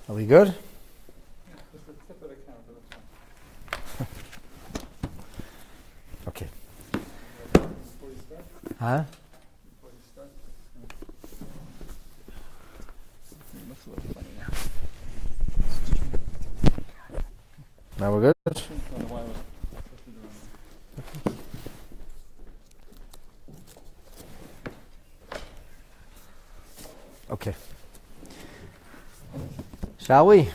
Are we good? Just the tip of the counter, that's fine. Okay. Before you start? Huh? Before you start? It looks a little funny now. Now we're good? I don't know why I was twisted around. Okay. Shall we?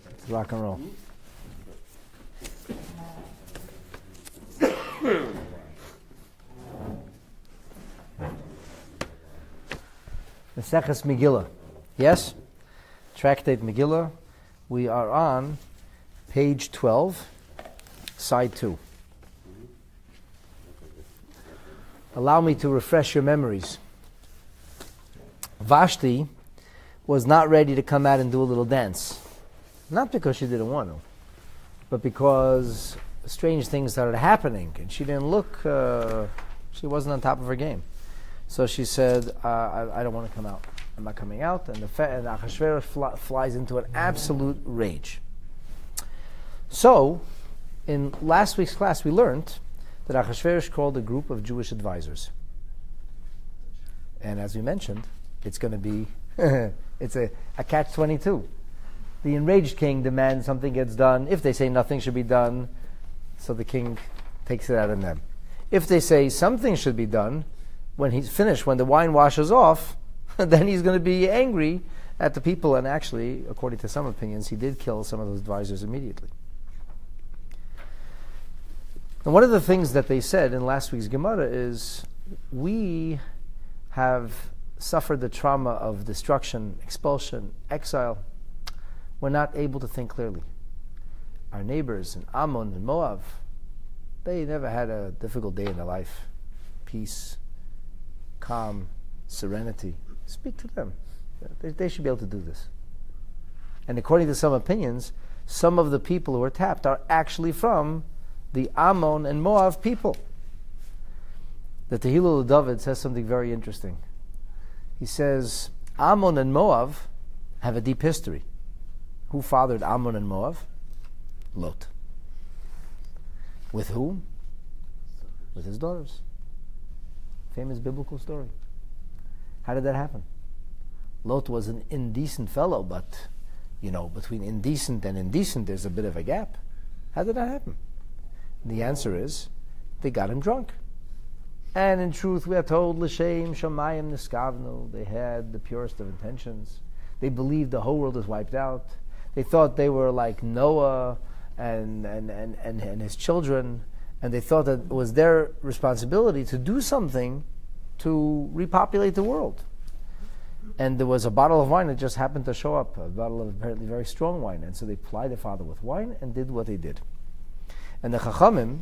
Let's rock and roll. Maseches Megillah. Yes? Tractate Megillah. We are on page 12, side 2. Allow me to refresh your memories. Vashti was not ready to come out and do a little dance. Not because she didn't want to, but because strange things started happening and she didn't look, she wasn't on top of her game. So she said, I don't want to come out. I'm not coming out. And Achashverosh flies into an absolute rage. So, in last week's class, we learned that Achashverosh called a group of Jewish advisors. And as we mentioned, it's going to be, it's a catch-22. The enraged king demands something gets done. If they say nothing should be done, so the king takes it out on them. If they say something should be done, when he's finished, when the wine washes off, then he's going to be angry at the people. And actually, according to some opinions, he did kill some of those advisors immediately. And one of the things that they said in last week's Gemara is, we have suffered the trauma of destruction, expulsion, exile. We're not able to think clearly. Our neighbors in Ammon and Moab, they never had a difficult day in their life. Peace, calm, serenity. Speak to them. They should be able to do this. And according to some opinions, some of the people who are tapped are actually from the Ammon and Moab people. The Tehillah David says something very interesting. He says, Ammon and Moab have a deep history. Who fathered Ammon and Moab? Lot. With whom? With his daughters. Famous biblical story. How did that happen? Lot was an indecent fellow, but, between indecent and indecent, there's a bit of a gap. How did that happen? The answer is, they got him drunk. And in truth, we are told, L'shem Shamayim Niskavnu, they had the purest of intentions. They believed the whole world is wiped out. They thought they were like Noah and his children, and they thought that it was their responsibility to do something to repopulate the world. And there was a bottle of wine that just happened to show up, a bottle of apparently very strong wine. And so they plied their father with wine and did what they did. And the Chachamim,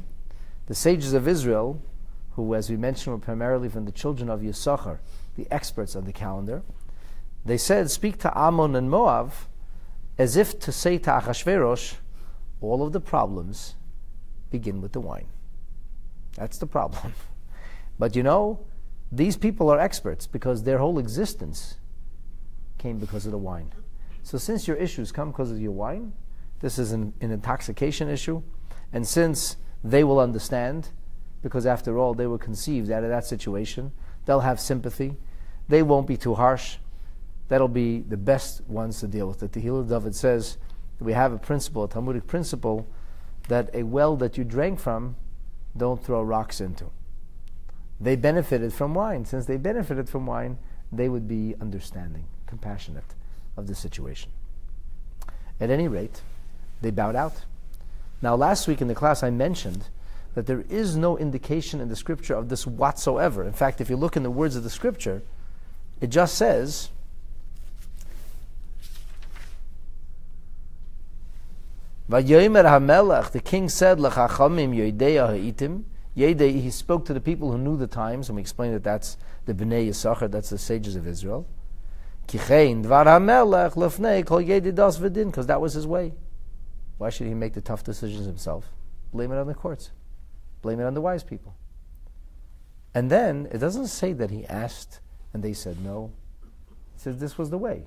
the sages of Israel, who, as we mentioned, were primarily from the children of Yisachar, the experts on the calendar, they said, speak to Ammon and Moab as if to say to Achashverosh, all of the problems begin with the wine. That's the problem. But these people are experts because their whole existence came because of the wine. So since your issues come because of your wine, this is an intoxication issue, and since they will understand, because after all, they were conceived out of that situation, they'll have sympathy, they won't be too harsh, that'll be the best ones to deal with. The Tehillah David says that we have a principle, a Talmudic principle, that a well that you drank from, don't throw rocks into. They benefited from wine. Since they benefited from wine, they would be understanding, compassionate of the situation. At any rate, they bowed out. Now, last week in the class, I mentioned that there is no indication in the scripture of this whatsoever. In fact, if you look in the words of the scripture, it just says, Vayomer HaMelech, the king said, L'chachamim yoidei ha'itim. He spoke to the people who knew the times, and we explained that that's the Bnei Yisachar, that's the sages of Israel. Kichein dvar HaMelech lefnei kol yedidas v'din, because that was his way. Why should he make the tough decisions himself? Blame it on the courts. Blame it on the wise people. And then, it doesn't say that he asked and they said no. It says this was the way.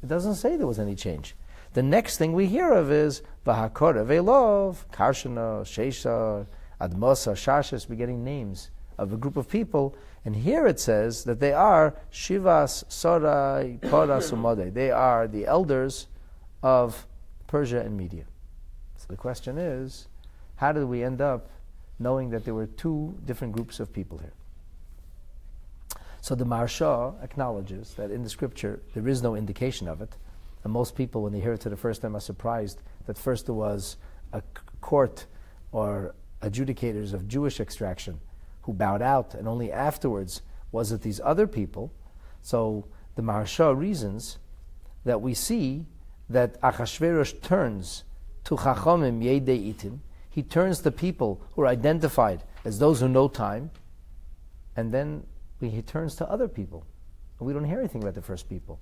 It doesn't say there was any change. The next thing we hear of is V'hakora ve'lov, Karshana, Shesha, Admosa, Shashis. We're getting names of a group of people, and here it says that they are Shivas, Sorai, Poras, Umode. They are the elders of Persia and Media. So the question is, how did we end up knowing that there were two different groups of people here? So the Maharsha acknowledges that in the scripture there is no indication of it, and most people, when they hear it for the first time, are surprised that first there was a court or adjudicators of Jewish extraction who bowed out, and only afterwards was it these other people. So the Maharsha reasons that we see that Achashverosh turns to Chachomim Yedei Itim. He turns to people who are identified as those who know time, and then he turns to other people. And we don't hear anything about the first people.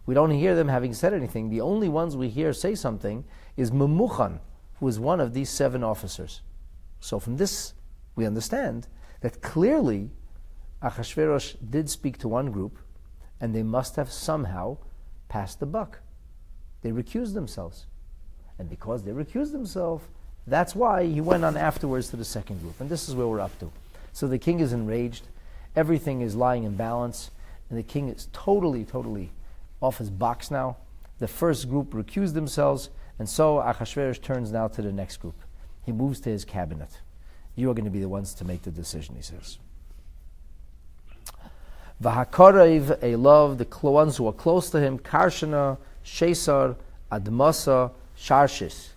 We don't hear them having said anything. The only ones we hear say something is Memuchan, who is one of these 7 officers. So from this, we understand that clearly Achashverosh did speak to one group, and they must have somehow passed the buck. They recused themselves. And because they recused themselves, that's why he went on afterwards to the second group. And this is where we're up to. So the king is enraged. Everything is lying in balance. And the king is totally off his box now. The first group recused themselves. And so Achashverosh turns now to the next group. He moves to his cabinet. You are going to be the ones to make the decision, he says. V'hakorav elov, the ones who are close to him, Karshana, Shesar, Admasa, Sharshis.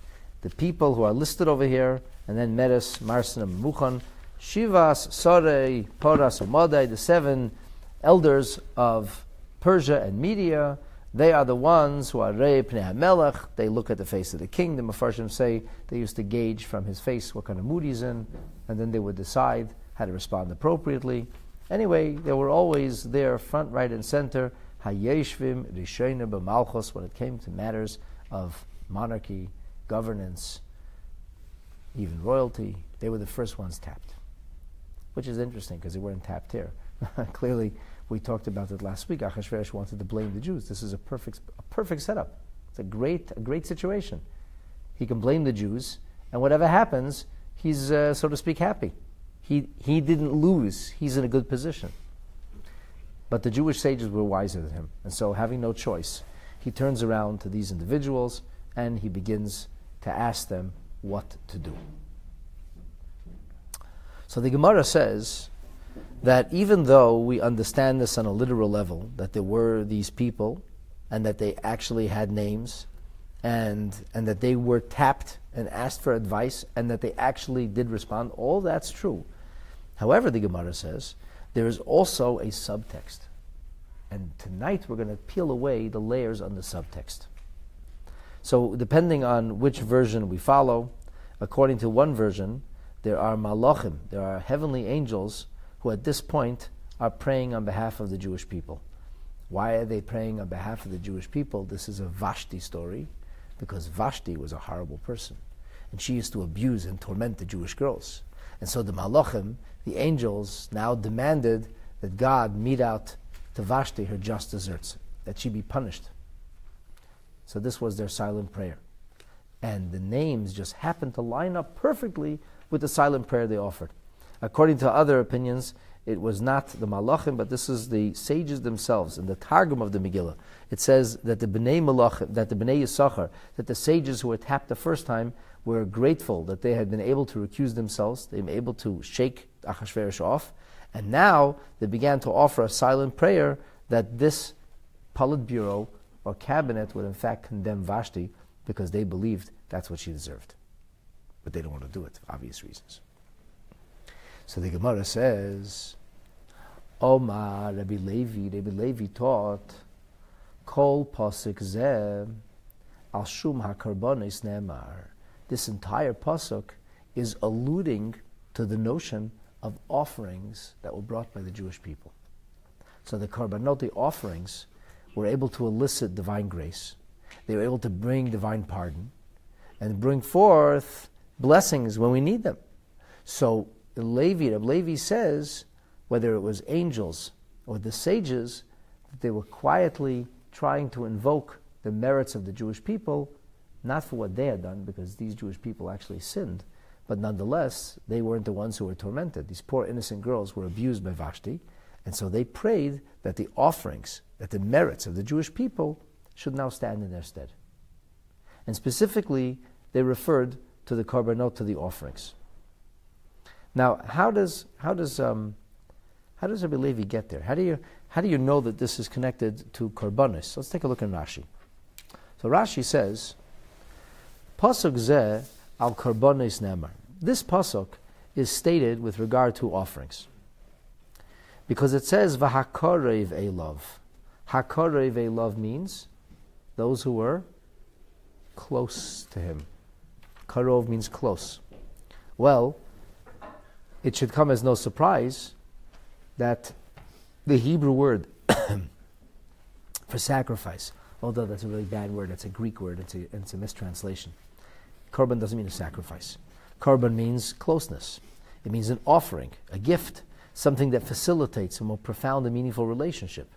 The people who are listed over here, and then Meres, Marsan, Muchan, Shivas, Sorei, Poras, Umadai, the 7 elders of Persia and Media. They are the ones who are Rei Pnei HaMelech. They look at the face of the king. The Mefarshim say they used to gauge from his face what kind of mood he's in, and then they would decide how to respond appropriately. Anyway, they were always there, front, right, and center. Hayeshvim, Rishonim, B'malchos, when it came to matters of monarchy, governance, even royalty, they were the first ones tapped. Which is interesting, because they weren't tapped here. Clearly, we talked about it last week. Achashverosh wanted to blame the Jews. This is a perfect setup. It's a great situation. He can blame the Jews, and whatever happens, he's, so to speak, happy. He didn't lose. He's in a good position. But the Jewish sages were wiser than him, and so having no choice, he turns around to these individuals, and he begins to ask them what to do. So the Gemara says that even though we understand this on a literal level, that there were these people, and that they actually had names, and that they were tapped and asked for advice, and that they actually did respond, all that's true. However, the Gemara says, there is also a subtext. And tonight we're going to peel away the layers on the subtext. So depending on which version we follow, according to one version, there are malachim, there are heavenly angels who at this point are praying on behalf of the Jewish people. Why are they praying on behalf of the Jewish people? This is a Vashti story, because Vashti was a horrible person, and she used to abuse and torment the Jewish girls. And so the malachim, the angels, now demanded that God mete out to Vashti her just deserts, that she be punished. So this was their silent prayer. And the names just happened to line up perfectly with the silent prayer they offered. According to other opinions, it was not the malachim, but this is the sages themselves. In the Targum of the Megillah, it says that the Bnei Malachim, that the Bnei Yisachar, that the sages who were tapped the first time were grateful that they had been able to recuse themselves, they were able to shake Achashverosh off, and now they began to offer a silent prayer that this Politburo or cabinet would in fact condemn Vashti because they believed that's what she deserved. But they don't want to do it for obvious reasons. So the Gemara says, Omar Rabbi Levi taught, Kol Pasuk Zeh Al Shum HaKarbonis Ne'emar. This entire pasuk is alluding to the notion of offerings that were brought by the Jewish people. So the Karbanot, the offerings, were able to elicit divine grace. They were able to bring divine pardon and bring forth blessings when we need them. So Rabbi Levi says, whether it was angels or the sages, that they were quietly trying to invoke the merits of the Jewish people, not for what they had done, because these Jewish people actually sinned, but nonetheless, they weren't the ones who were tormented. These poor innocent girls were abused by Vashti, and so they prayed that the offerings, that the merits of the Jewish people should now stand in their stead. And specifically, they referred to the korbanot, to the offerings. Now, how does Rabbi Levi get there? How do you know that this is connected to korbanos? Let's take a look in Rashi. So Rashi says, Pasuk zeh al korbanos nemar. This pasuk is stated with regard to offerings, because it says v'hakorev elov. Hakorev elov means those who were close to him. Karov means close. Well, it should come as no surprise that the Hebrew word for sacrifice, although that's a really bad word, it's a Greek word, it's a mistranslation. Korban doesn't mean a sacrifice. Korban means closeness. It means an offering, a gift, something that facilitates a more profound and meaningful relationship.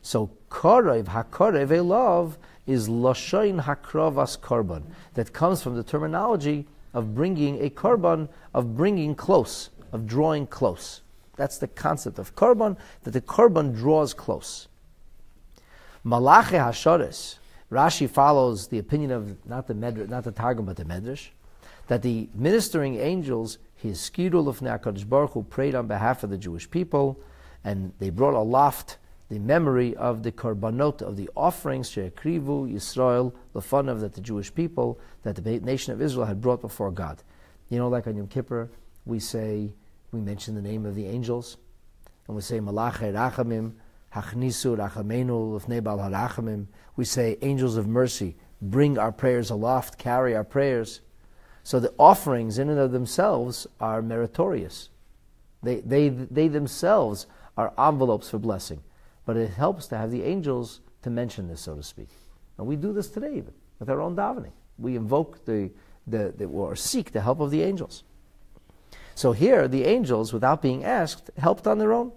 So korev, hakorev elov, is lashon hakrovas korban, that comes from the terminology of bringing a korban, of bringing close, of drawing close. That's the concept of korban, that the korban draws close. Malache hashores, Rashi follows the opinion of not the Targum but the Medrash, that the ministering angels, his skiru l'fnei HaKadosh Baruch Hu, prayed on behalf of the Jewish people, and they brought aloft the memory of the korbanot, of the offerings, she'ekrivu Yisrael l'fanav, that the Jewish people, that the nation of Israel had brought before God. You know, like on Yom Kippur, we mention the name of the angels, and we say Malache Rachamim, Hachnisu Rachamenu L'fnei Bal HaRachamim. We say, angels of mercy, bring our prayers aloft, carry our prayers. So the offerings in and of themselves are meritorious. They themselves are envelopes for blessing. But it helps to have the angels to mention this, so to speak. And we do this today even, with our own davening. We invoke or seek the help of the angels. So here, the angels, without being asked, helped on their own.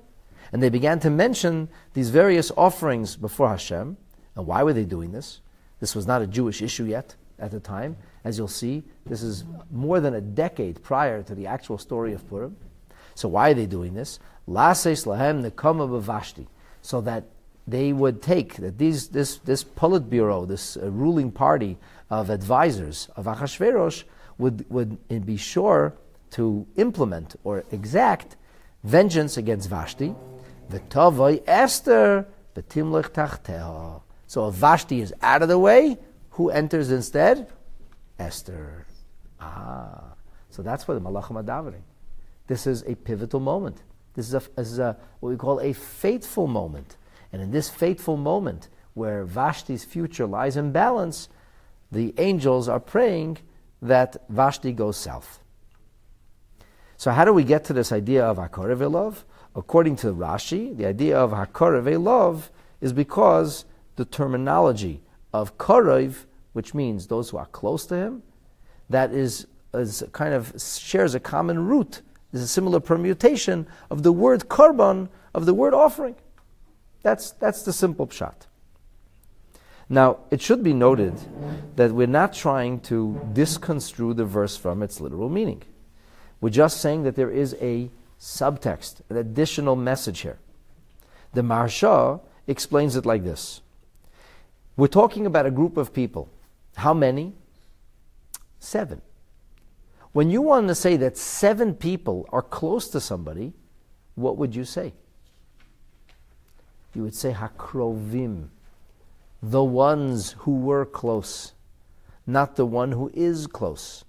And they began to mention these various offerings before Hashem. And why were they doing this? This was not a Jewish issue yet at the time. As you'll see, this is more than a decade prior to the actual story of Purim. So why are they doing this? Lases lahem nekama b'Vashti. So that they would take, that this Politburo, this ruling party of advisors of Achashverosh would be sure to implement or exact vengeance against Vashti. V'tovoi Esther b'timlech tachteha. So if Vashti is out of the way, who enters instead? Esther. So that's why the Malachim are davening. This is a pivotal moment. This is what we call a fateful moment. And in this fateful moment, where Vashti's future lies in balance, the angels are praying that Vashti goes south. So how do we get to this idea of Hakorev Elov? According to Rashi, the idea of Hakorev Elov is because the terminology of Korev, which means those who are close to him, that is kind of shares a common root. There's a similar permutation of the word korban, of the word offering. That's the simple pshat. Now, it should be noted that we're not trying to disconstrue the verse from its literal meaning. We're just saying that there is a subtext, an additional message here. The Maharsha explains it like this. We're talking about a group of people. How many? 7. When you want to say that 7 people are close to somebody, what would you say? You would say hakrovim, the ones who were close, not the one who is close.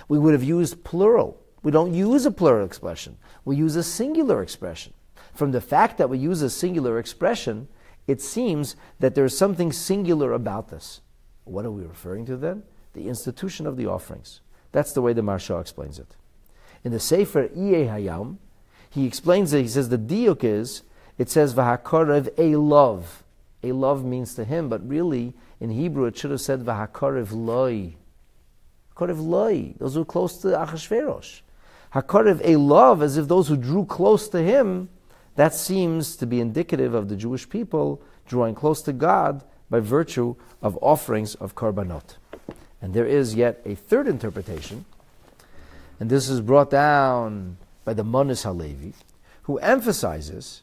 We would have used plural. We don't use a plural expression. We use a singular expression. From the fact that we use a singular expression, it seems that there is something singular about this. What are we referring to then? The institution of the offerings. That's the way the Maharsha explains it. In the Sefer Iyeh Hayam, he explains it. He says the diuk is, it says v'hakorev elov. Elov means to him, but really in Hebrew it should have said v'hakorev loi. Hakorev loi, those who are close to Achashverosh. Hakorev elov, as if those who drew close to him, that seems to be indicative of the Jewish people drawing close to God by virtue of offerings of korbanot. And there is yet a third interpretation, and this is brought down by the Monis Halevi, who emphasizes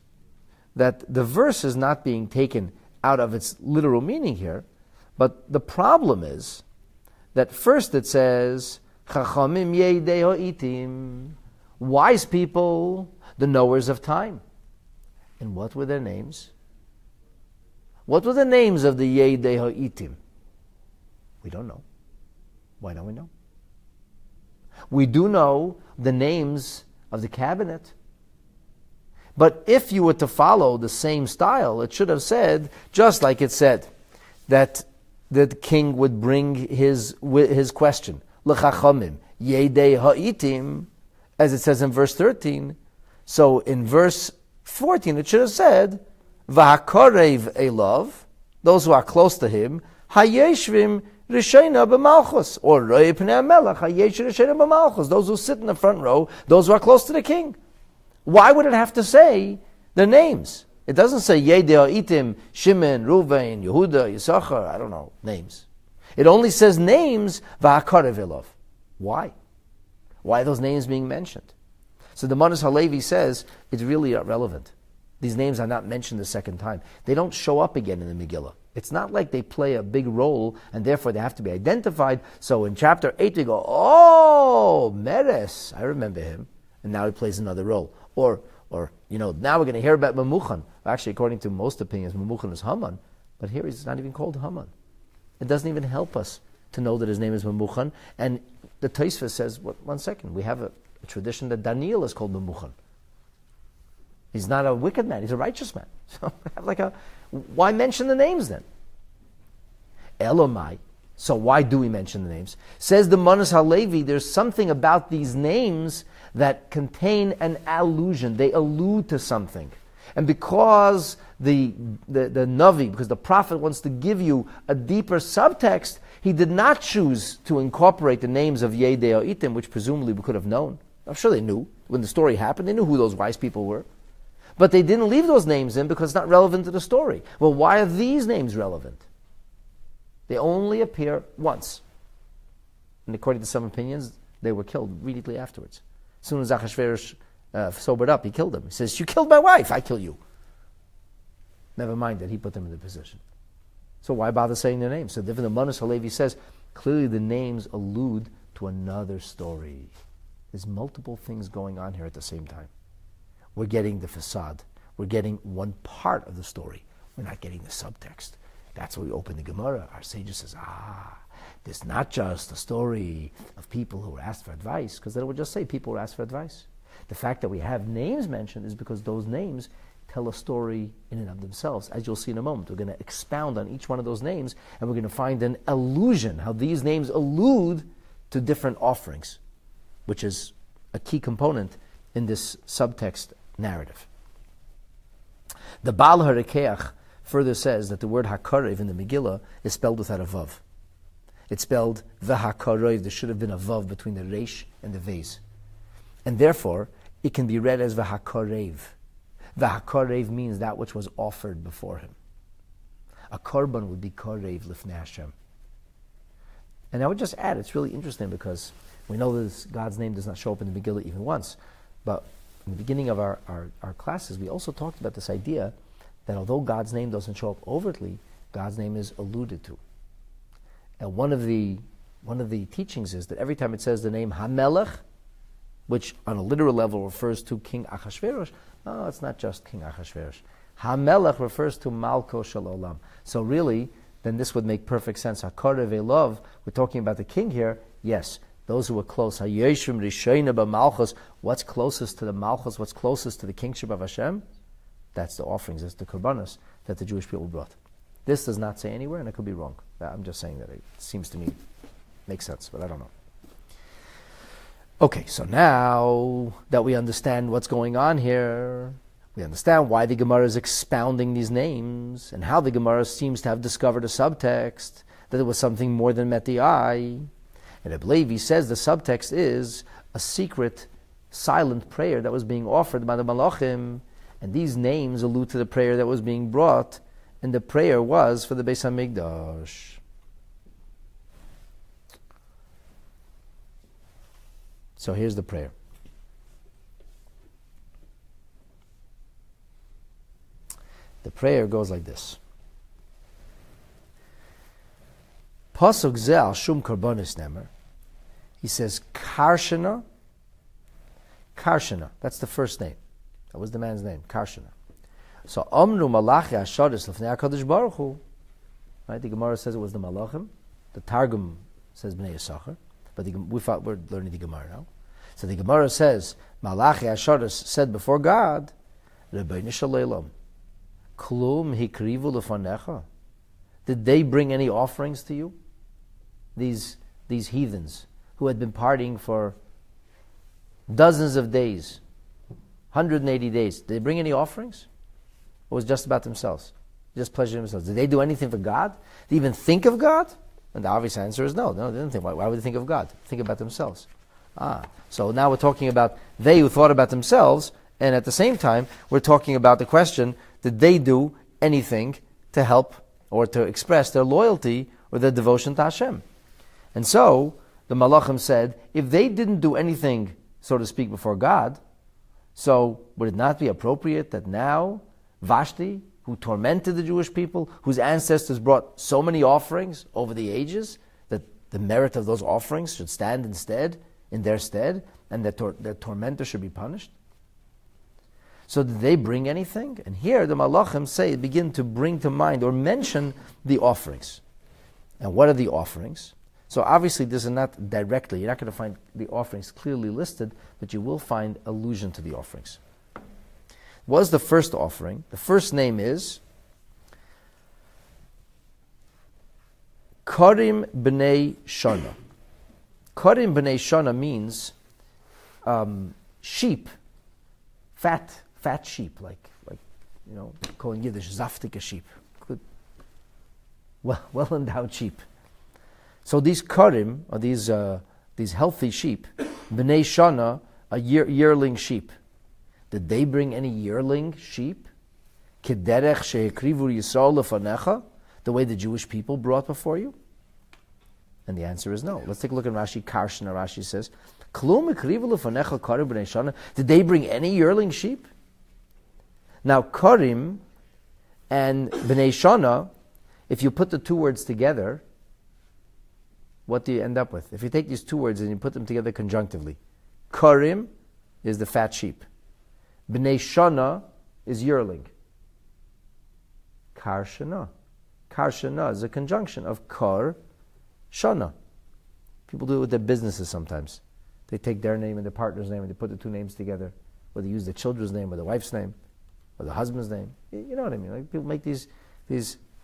that the verse is not being taken out of its literal meaning here, but the problem is that first it says, Chachamim Yedei Ha'itim, wise people, the knowers of time. And what were their names? What were the names of the Yedei Ha'itim? We don't know. Why don't we know? We do know the names of the cabinet. But if you were to follow the same style, it should have said, just like it said, that the king would bring his question, L'chachamim, Yedei Ha'itim, as it says in verse 13. So in verse 14, it should have said, V'hakorev Elav, those who are close to him, Hayeshvim Rishayna b'malchus, or Rei Pnei HaMelech, Hayesh Rishayna b'malchus, those who sit in the front row, those who are close to the king. Why would it have to say their names? It doesn't say Yedei Ha'itim, Shimon, Ruvain, Yehuda, Yisachar, I don't know, names. It only says names, V'hakorev Elav. Why? Why are those names being mentioned? So the Monis Halevi says it's really irrelevant. These names are not mentioned the second time. They don't show up again in the Megillah. It's not like they play a big role and therefore they have to be identified. So in chapter 8 we go, oh, Meres, I remember him. And now he plays another role. Or now we're going to hear about Memuchan. Actually, according to most opinions, Memuchan is Haman. But here he's not even called Haman. It doesn't even help us to know that his name is Memuchan. And the Tosfos says, one second, we have a tradition that Daniel is called Memuchan. He's not a wicked man, he's a righteous man. So why mention the names then? Elomai. So why do we mention the names? Says the Monis Halevi, there's something about these names that contain an allusion. They allude to something. And because the Navi, because the prophet wants to give you a deeper subtext, he did not choose to incorporate the names of Yedei Ha'itim, which presumably we could have known. I'm sure they knew. When the story happened, they knew who those wise people were. But they didn't leave those names in because it's not relevant to the story. Well, why are these names relevant? They only appear once. And according to some opinions, they were killed immediately afterwards. As soon as Achashverosh sobered up, he killed them. He says, you killed my wife, I kill you. Never mind that he put them in the position. So why bother saying their names? So the Monis Halevi says, clearly the names allude to another story. There's multiple things going on here at the same time. We're getting the facade. We're getting one part of the story. We're not getting the subtext. That's why we open the Gemara. Our sages says, this is not just a story of people who were asked for advice, because then it would just say people were asked for advice. The fact that we have names mentioned is because those names tell a story in and of themselves. As you'll see in a moment, we're going to expound on each one of those names, and we're going to find an allusion, how these names allude to different offerings, which is a key component in this subtext narrative. The Baal HaRekeach further says that the word Hakarev in the Megillah is spelled without a Vav. It's spelled V'Hakarev. There should have been a Vav between the Reish and the Vez. And therefore, it can be read as V'Hakarev. V'Hakarev means that which was offered before him. A korban would be Karev Lifnei Hashem. And I would just add, it's really interesting because we know that God's name does not show up in the Megillah even once. But in the beginning of our classes, we also talked about this idea that although God's name doesn't show up overtly, God's name is alluded to. And one of the teachings is that every time it says the name HaMelech, which on a literal level refers to King Achashverosh, no, it's not just King Achashverosh. HaMelech refers to Malko Shel Olam. So really, then this would make perfect sense. HaKarev Elav, we're talking about the king here. Yes, those who are close. HaYeshim Rishayna b'Malchus. What's closest to the Malchus? What's closest to the kingship of Hashem? That's the offerings, that's the korbanos that the Jewish people brought. This does not say anywhere, and I could be wrong. I'm just saying that it seems to me makes sense, but I don't know. Okay, so now that we understand what's going on here, we understand why the Gemara is expounding these names, and how the Gemara seems to have discovered a subtext, that it was something more than met the eye. And Reb Levi says the subtext is a secret, silent prayer that was being offered by the Malachim, And these names allude to the prayer that was being brought, and the prayer was for the Beis HaMikdash. So here's the prayer. The prayer goes like this. Pasuk zeh al shum karbonis nemer. He says, Karshana. That's the first name. That was the man's name, Karshana. So, Omru Malachi Asharis Lefnei HaKadosh Baruch Hu. Right? The Gemara says it was the Malachim. The Targum says Bnei Yisachar. But we thought we're learning the Gemara now. So the Gemara says, Malachi Asharis said before God, Rebbeinu Shalom, Klum hikrivu lefanecha. Did they bring any offerings to you? These heathens who had been partying for dozens of days, 180 days. Did they bring any offerings? Or was it just about themselves? Just pleasure themselves. Did they do anything for God? Did they even think of God? And the obvious answer is no. No, they didn't think. Why would they think of God? Think about themselves. So now we're talking about they who thought about themselves, and at the same time, we're talking about the question, did they do anything to help or to express their loyalty or their devotion to Hashem? And so, the Malachim said, if they didn't do anything, so to speak, before God, so would it not be appropriate that now Vashti, who tormented the Jewish people, whose ancestors brought so many offerings over the ages, that the merit of those offerings should stand in their stead, and that their tormentor should be punished? So did they bring anything? And here the Malachim begin to bring to mind or mention the offerings. And what are the offerings? So obviously this is not directly, you're not going to find the offerings clearly listed, but you will find allusion to the offerings. What is the first offering? The first name is Karim B'nai Shana. Karim B'nai Shana means sheep, fat sheep, like call in Yiddish, zaftige sheep, good, well endowed sheep. So these karim, or these healthy sheep, b'nei shana, a yearling sheep. Did they bring any yearling sheep? Kederech shehekrivu Yisrael lefanecha, the way the Jewish people brought before you? And the answer is no. Let's take a look at Rashi. Karshana, Rashi says, Klum ekrivu lefanecha karim b'nei shana. Did they bring any yearling sheep? Now, karim and b'nei shana, if you put the two words together, what do you end up with? If you take these two words and you put them together conjunctively, karim is the fat sheep. B'nei shana is yearling. Karshana. Karshana is a conjunction of kar, shana. People do it with their businesses sometimes. They take their name and their partner's name and they put the two names together, or they use the children's name or the wife's name or the husband's name. You know what I mean? Like people make these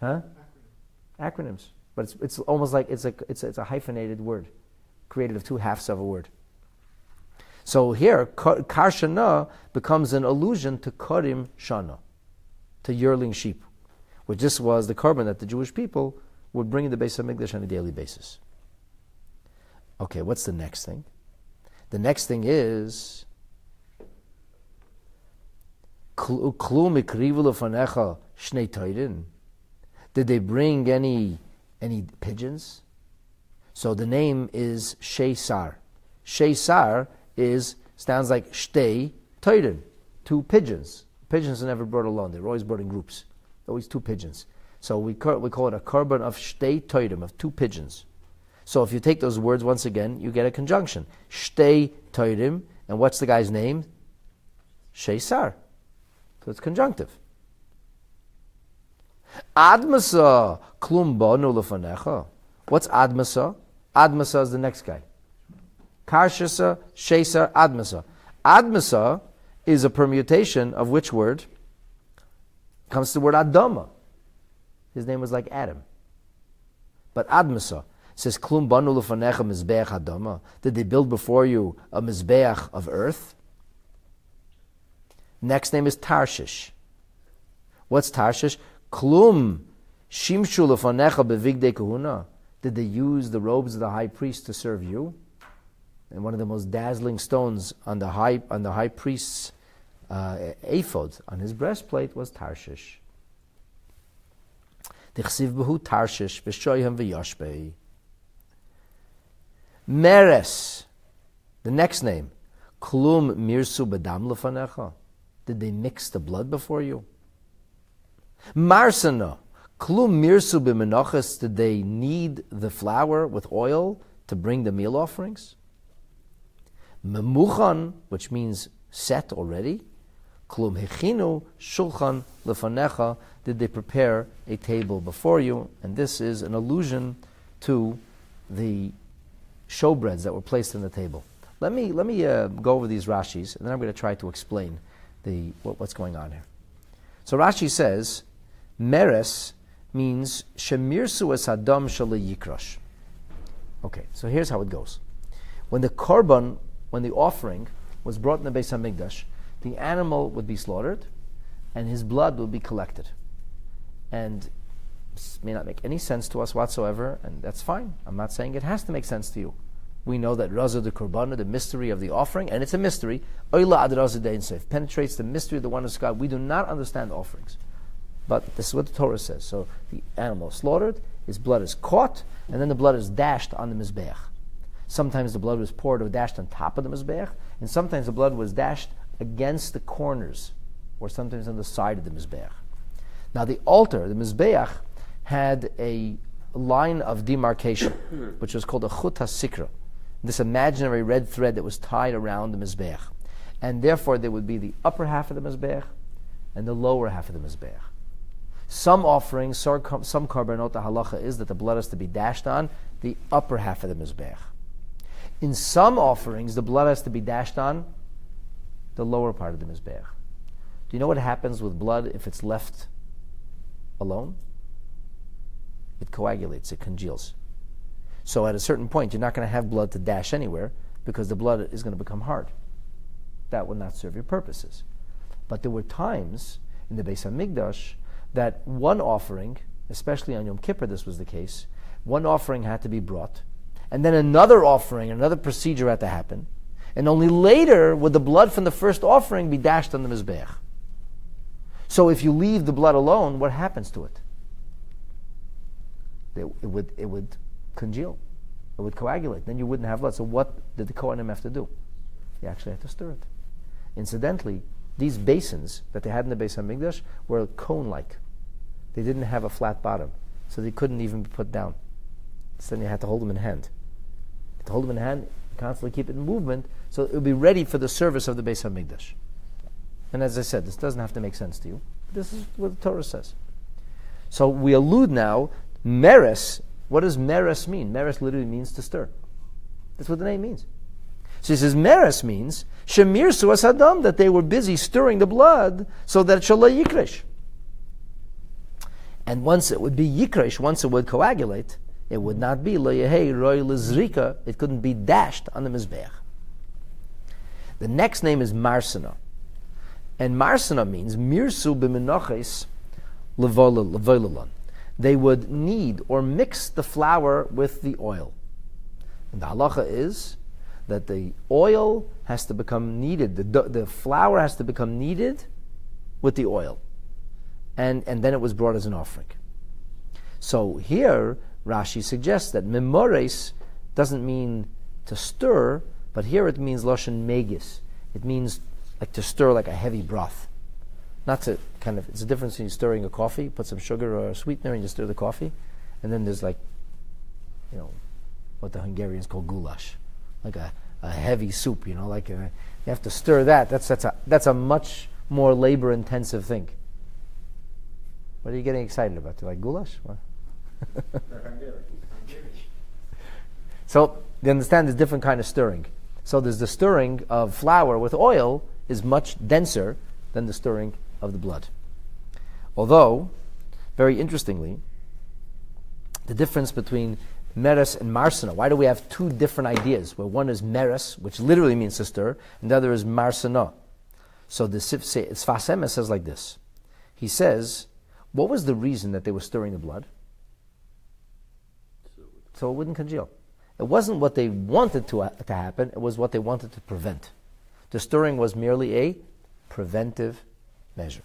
acronyms. But it's almost like it's a hyphenated word, created of two halves of a word. So here, Kar Shana becomes an allusion to Karim Shana, to yearling sheep, which this was the korban that the Jewish people would bring in the Beis HaMikdash on a daily basis. Okay, what's the next thing? The next thing is Klum ikrivu lefanecha shnei tayrin. Did they bring any pigeons? So the name is Sheisar. Sheisar sounds like Shtei Tayrin, two pigeons. Pigeons are never brought alone; they're always brought in groups. Always two pigeons. So we call it a korban of Shtei Tayrim, of two pigeons. So if you take those words once again, you get a conjunction. Shtei Tayrim, and what's the guy's name? Sheisar. So it's conjunctive. Admasa klum banu lefanecha. What's Admasa? Admasa is the next guy. Karshasa, Shesar, Admasa. Admasa is a permutation of which word? Comes to the word Adama. His name was like Adam. But Admasa says klum banu lefanecha mizbeach Adama. Did they build before you a mizbeach of earth? Next name is Tarshish. What's Tarshish? Klum shimshu lefanecha bevigdei kahuna. Did they use the robes of the high priest to serve you? And one of the most dazzling stones on the high priest's ephod, on his breastplate, was Tarshish. Dichsiv behu Tarshish v'shoyhem v'yoshbei. Meres, the next name, Klum mirsu bedam lefanecha. Did they mix the blood before you? Marsana, Klum mirsu b'menachas. Did they knead the flour with oil to bring the meal offerings? Memuchan, which means set already. Klum hechinu shulchan lefanecha. Did they prepare a table before you? And this is an allusion to the showbreads that were placed on the table. Let me go over these Rashis, and then I'm going to try to explain what's going on here. So Rashi says, Meres means shemirsu es adam shale yikrosh. Okay, so here's how it goes. When the offering was brought in the Beis HaMikdash, the animal would be slaughtered, and his blood would be collected. And this may not make any sense to us whatsoever, and that's fine. I'm not saying it has to make sense to you. We know that Raza de Korbana, the mystery of the offering, and it's a mystery, Oila ad Raza de Insef, penetrates the mystery of the oneness of God. We do not understand offerings. But this is what the Torah says. So the animal is slaughtered, his blood is caught, and then the blood is dashed on the Mizbeach. Sometimes the blood was poured or dashed on top of the Mizbeach, and sometimes the blood was dashed against the corners, or sometimes on the side of the Mizbeach. Now the altar, the Mizbeach, had a line of demarcation, which was called a chut hasikra, this imaginary red thread that was tied around the Mizbeach. And therefore there would be the upper half of the Mizbeach and the lower half of the Mizbeach. Some offerings, some karbanot halacha is that the blood is to be dashed on the upper half of the Mizbeach. In some offerings, the blood has to be dashed on the lower part of the Mizbeach. Do you know what happens with blood if it's left alone? It coagulates, it congeals. So at a certain point, you're not going to have blood to dash anywhere because the blood is going to become hard. That would not serve your purposes. But there were times in the Beis HaMikdash that one offering, especially on Yom Kippur this was the case, one offering had to be brought, and then another offering, another procedure had to happen, and only later would the blood from the first offering be dashed on the Mizbeach. So if you leave the blood alone, what happens to it? It would congeal. It would coagulate. Then you wouldn't have blood. So what did the Kohanim have to do? They actually had to stir it. Incidentally, these basins that they had in the Beis HaMikdash were cone-like. They didn't have a flat bottom, so they couldn't even be put down. So then you had to hold them in hand. To hold them in hand, constantly keep it in movement, so it would be ready for the service of the Beis HaMikdash. And as I said, this doesn't have to make sense to you. This is what the Torah says. So we allude now, Meres. What does Meres mean? Meres literally means to stir. That's what the name means. So he says Meres means Shemir Suas Hadam, that they were busy stirring the blood so that it shall yikresh. And once it would be yikresh, once it would coagulate, it would not be Loyehei Roy Lizrika, it couldn't be dashed on the Mizbeach. The next name is Marsana. And Marsana means Mirsu b'menoches levolalon. They would knead or mix the flour with the oil. And the halacha is that the oil has to become kneaded, the flour has to become kneaded with the oil. And then it was brought as an offering. So here, Rashi suggests that memores doesn't mean to stir, but here it means loshen megis. It means like to stir like a heavy broth. Not to kind of, it's a difference between stirring a coffee, put some sugar or a sweetener and you stir the coffee, and then there's like, what the Hungarians call goulash, like a heavy soup, like you have to stir that. That's a much more labor-intensive thing. What are you getting excited about? Do you like goulash? What? So you understand there's different kind of stirring. So there's the stirring of flour with oil is much denser than the stirring of the blood. Although, very interestingly, the difference between meres and marsana, why do we have two different ideas? Where one is meres, which literally means to stir, and the other is marsana. So the Sfas Emes says like this. He says, what was the reason that they were stirring the blood? So it wouldn't congeal. It wasn't what they wanted to happen, it was what they wanted to prevent. The stirring was merely a preventive measure.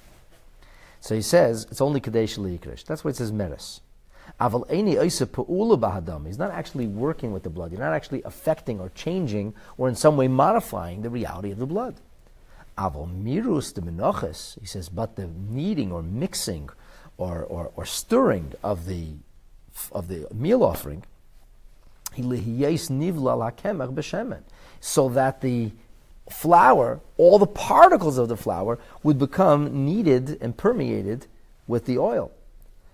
So he says it's only kadesh liikrish. That's why it says meres. Aval eini oise pe'ula b'hadam. He's not actually working with the blood. He's not actually affecting or changing or in some way modifying the reality of the blood. Aval mirus de menoches. He says, but the kneading or mixing or stirring of the meal offering, so that the flour, all the particles of the flour, would become kneaded and permeated with the oil.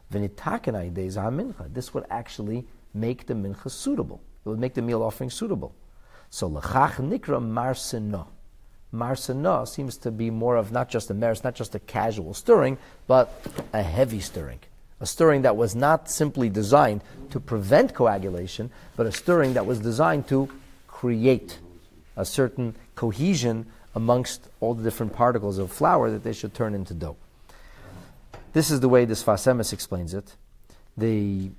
This would actually make the mincha suitable. It would make the meal offering suitable. So lechach nikra marsena. Marsena seems to be more of not just a meres, not just a casual stirring, but a heavy stirring. A stirring that was not simply designed to prevent coagulation, but a stirring that was designed to create a certain cohesion amongst all the different particles of flour that they should turn into dough. This is the way the Sfas Emes explains it. The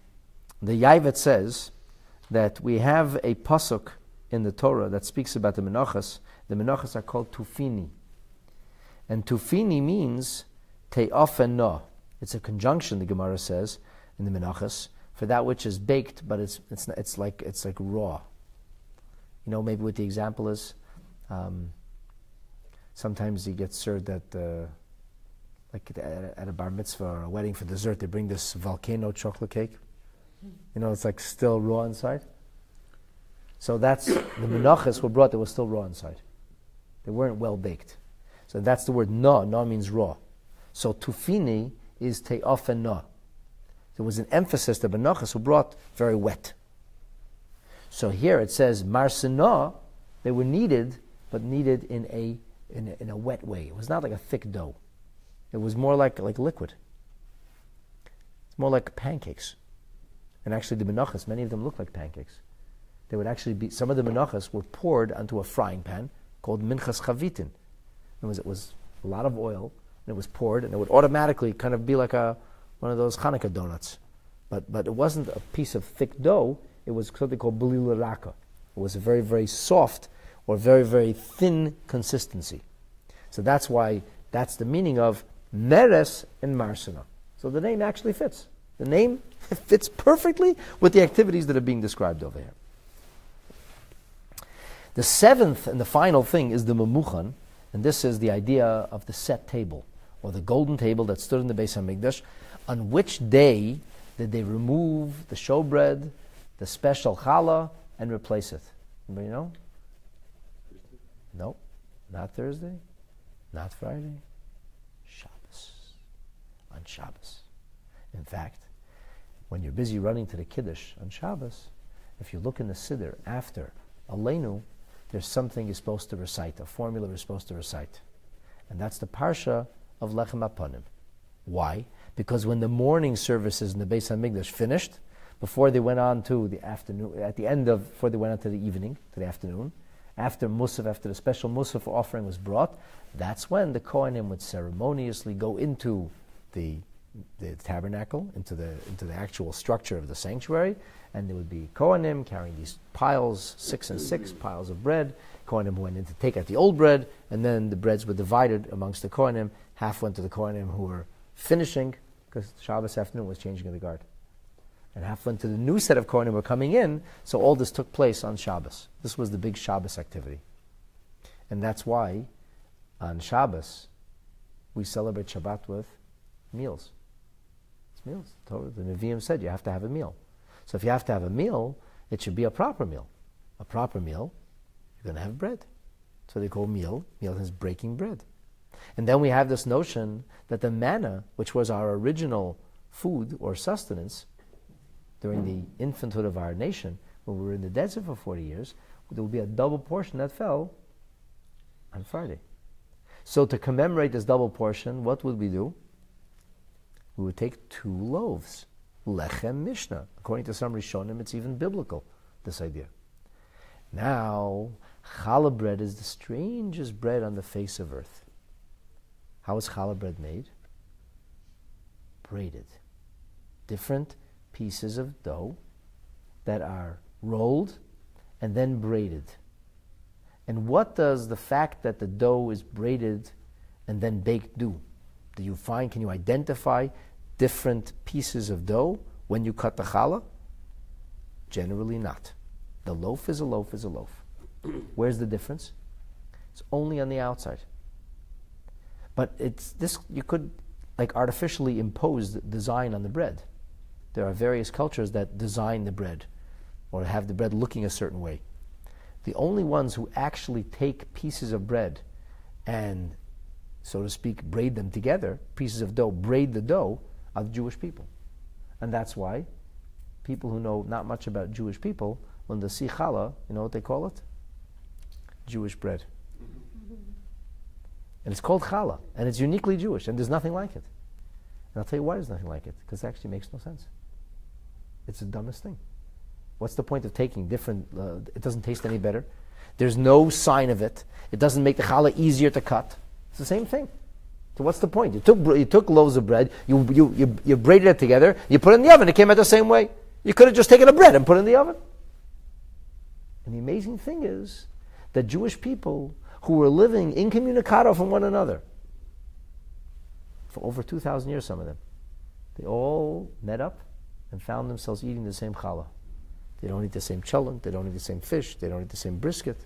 Yaivet says that we have a pasuk in the Torah that speaks about the menachas. The menachas are called tufini. And tufini means te'afena. It's a conjunction, the Gemara says, in the menachas, for that which is baked, but it's like raw. You know, maybe what the example is, sometimes you get served at a bar mitzvah or a wedding for dessert, they bring this volcano chocolate cake. You know, it's like still raw inside. So that's, the menachas were brought, they were still raw inside. They weren't well baked. So that's the word na. Na means raw. So tufini is te'afena. There was an emphasis that menachas were brought very wet. So here it says marsena, they were kneaded, but kneaded in a wet way. It was not like a thick dough. It was more like liquid. It's more like pancakes. And actually the menachas, many of them look like pancakes. They would actually be, some of the menachas were poured onto a frying pan called minchas chavitin. It was a lot of oil, and it was poured, and it would automatically kind of be like one of those Hanukkah donuts. But it wasn't a piece of thick dough, it was something called b'li raka. It was a very, very soft or very, very thin consistency. So that's why, that's the meaning of meres and marsena. So the name actually fits. The name fits perfectly with the activities that are being described over here. The seventh and the final thing is the memuchan, and this is the idea of the set table, or the golden table that stood in the Beis HaMikdash. On which day did they remove the showbread, the special challah, and replace it? Anybody know? No, not Thursday, not Friday. Shabbos. On Shabbos. In fact, when you're busy running to the Kiddush on Shabbos, if you look in the Siddur after Aleinu, there's something you're supposed to recite, a formula you're supposed to recite. And that's the Parsha of Lechem Apanim. Why? Because when the morning services in the Beis HaMikdash finished, before they went on to the afternoon, before they went on to the evening, to the afternoon, after Musaf, after the special Musaf offering was brought, that's when the Kohanim would ceremoniously go into the tabernacle, into the actual structure of the sanctuary, and there would be Kohanim carrying these piles, 6 and 6 piles of bread. Kohanim went in to take out the old bread, and then the breads were divided amongst the Kohanim. Half went to the Kohanim who were finishing, because Shabbos afternoon was changing of the guard. And half went to the new set of Kohanim who were coming in, so all this took place on Shabbos. This was the big Shabbos activity. And that's why on Shabbos we celebrate Shabbat with meals. It's meals. The Nevi'im said you have to have a meal. So if you have to have a meal, it should be a proper meal. A proper meal, you're going to have bread. So they call meal. Meal is breaking bread. And then we have this notion that the manna, which was our original food or sustenance during the infanthood of our nation, when we were in the desert for 40 years, there will be a double portion that fell on Friday. So to commemorate this double portion, what would we do? We would take 2 loaves. Lechem Mishnah. According to some Rishonim, it's even biblical, this idea. Now, challah bread is the strangest bread on the face of earth. How is challah bread made? Braided. Different pieces of dough that are rolled and then braided. And what does the fact that the dough is braided and then baked dough? Can you identify different pieces of dough when you cut the challah? Generally not. The loaf is a loaf is a loaf. Where's the difference? It's only on the outside. But you could artificially impose the design on the bread. There are various cultures that design the bread or have the bread looking a certain way. The only ones who actually take pieces of bread and, so to speak, braid them together, pieces of dough, braid the dough, are the Jewish people. And that's why people who know not much about Jewish people, when they see challah, you know what they call it? Jewish bread. And it's called challah, and it's uniquely Jewish, and there's nothing like it. And I'll tell you why there's nothing like it, because it actually makes no sense. It's the dumbest thing. What's the point of taking different, it doesn't taste any better. There's no sign of it. It doesn't make the challah easier to cut. It's the same thing. So what's the point? You took loaves of bread, you braided it together, you put it in the oven, it came out the same way. You could have just taken a bread and put it in the oven. And the amazing thing is that Jewish people who were living incommunicado from one another for over 2,000 years, some of them, they all met up and found themselves eating the same challah. They don't eat the same cholent, they don't eat the same fish, they don't eat the same brisket.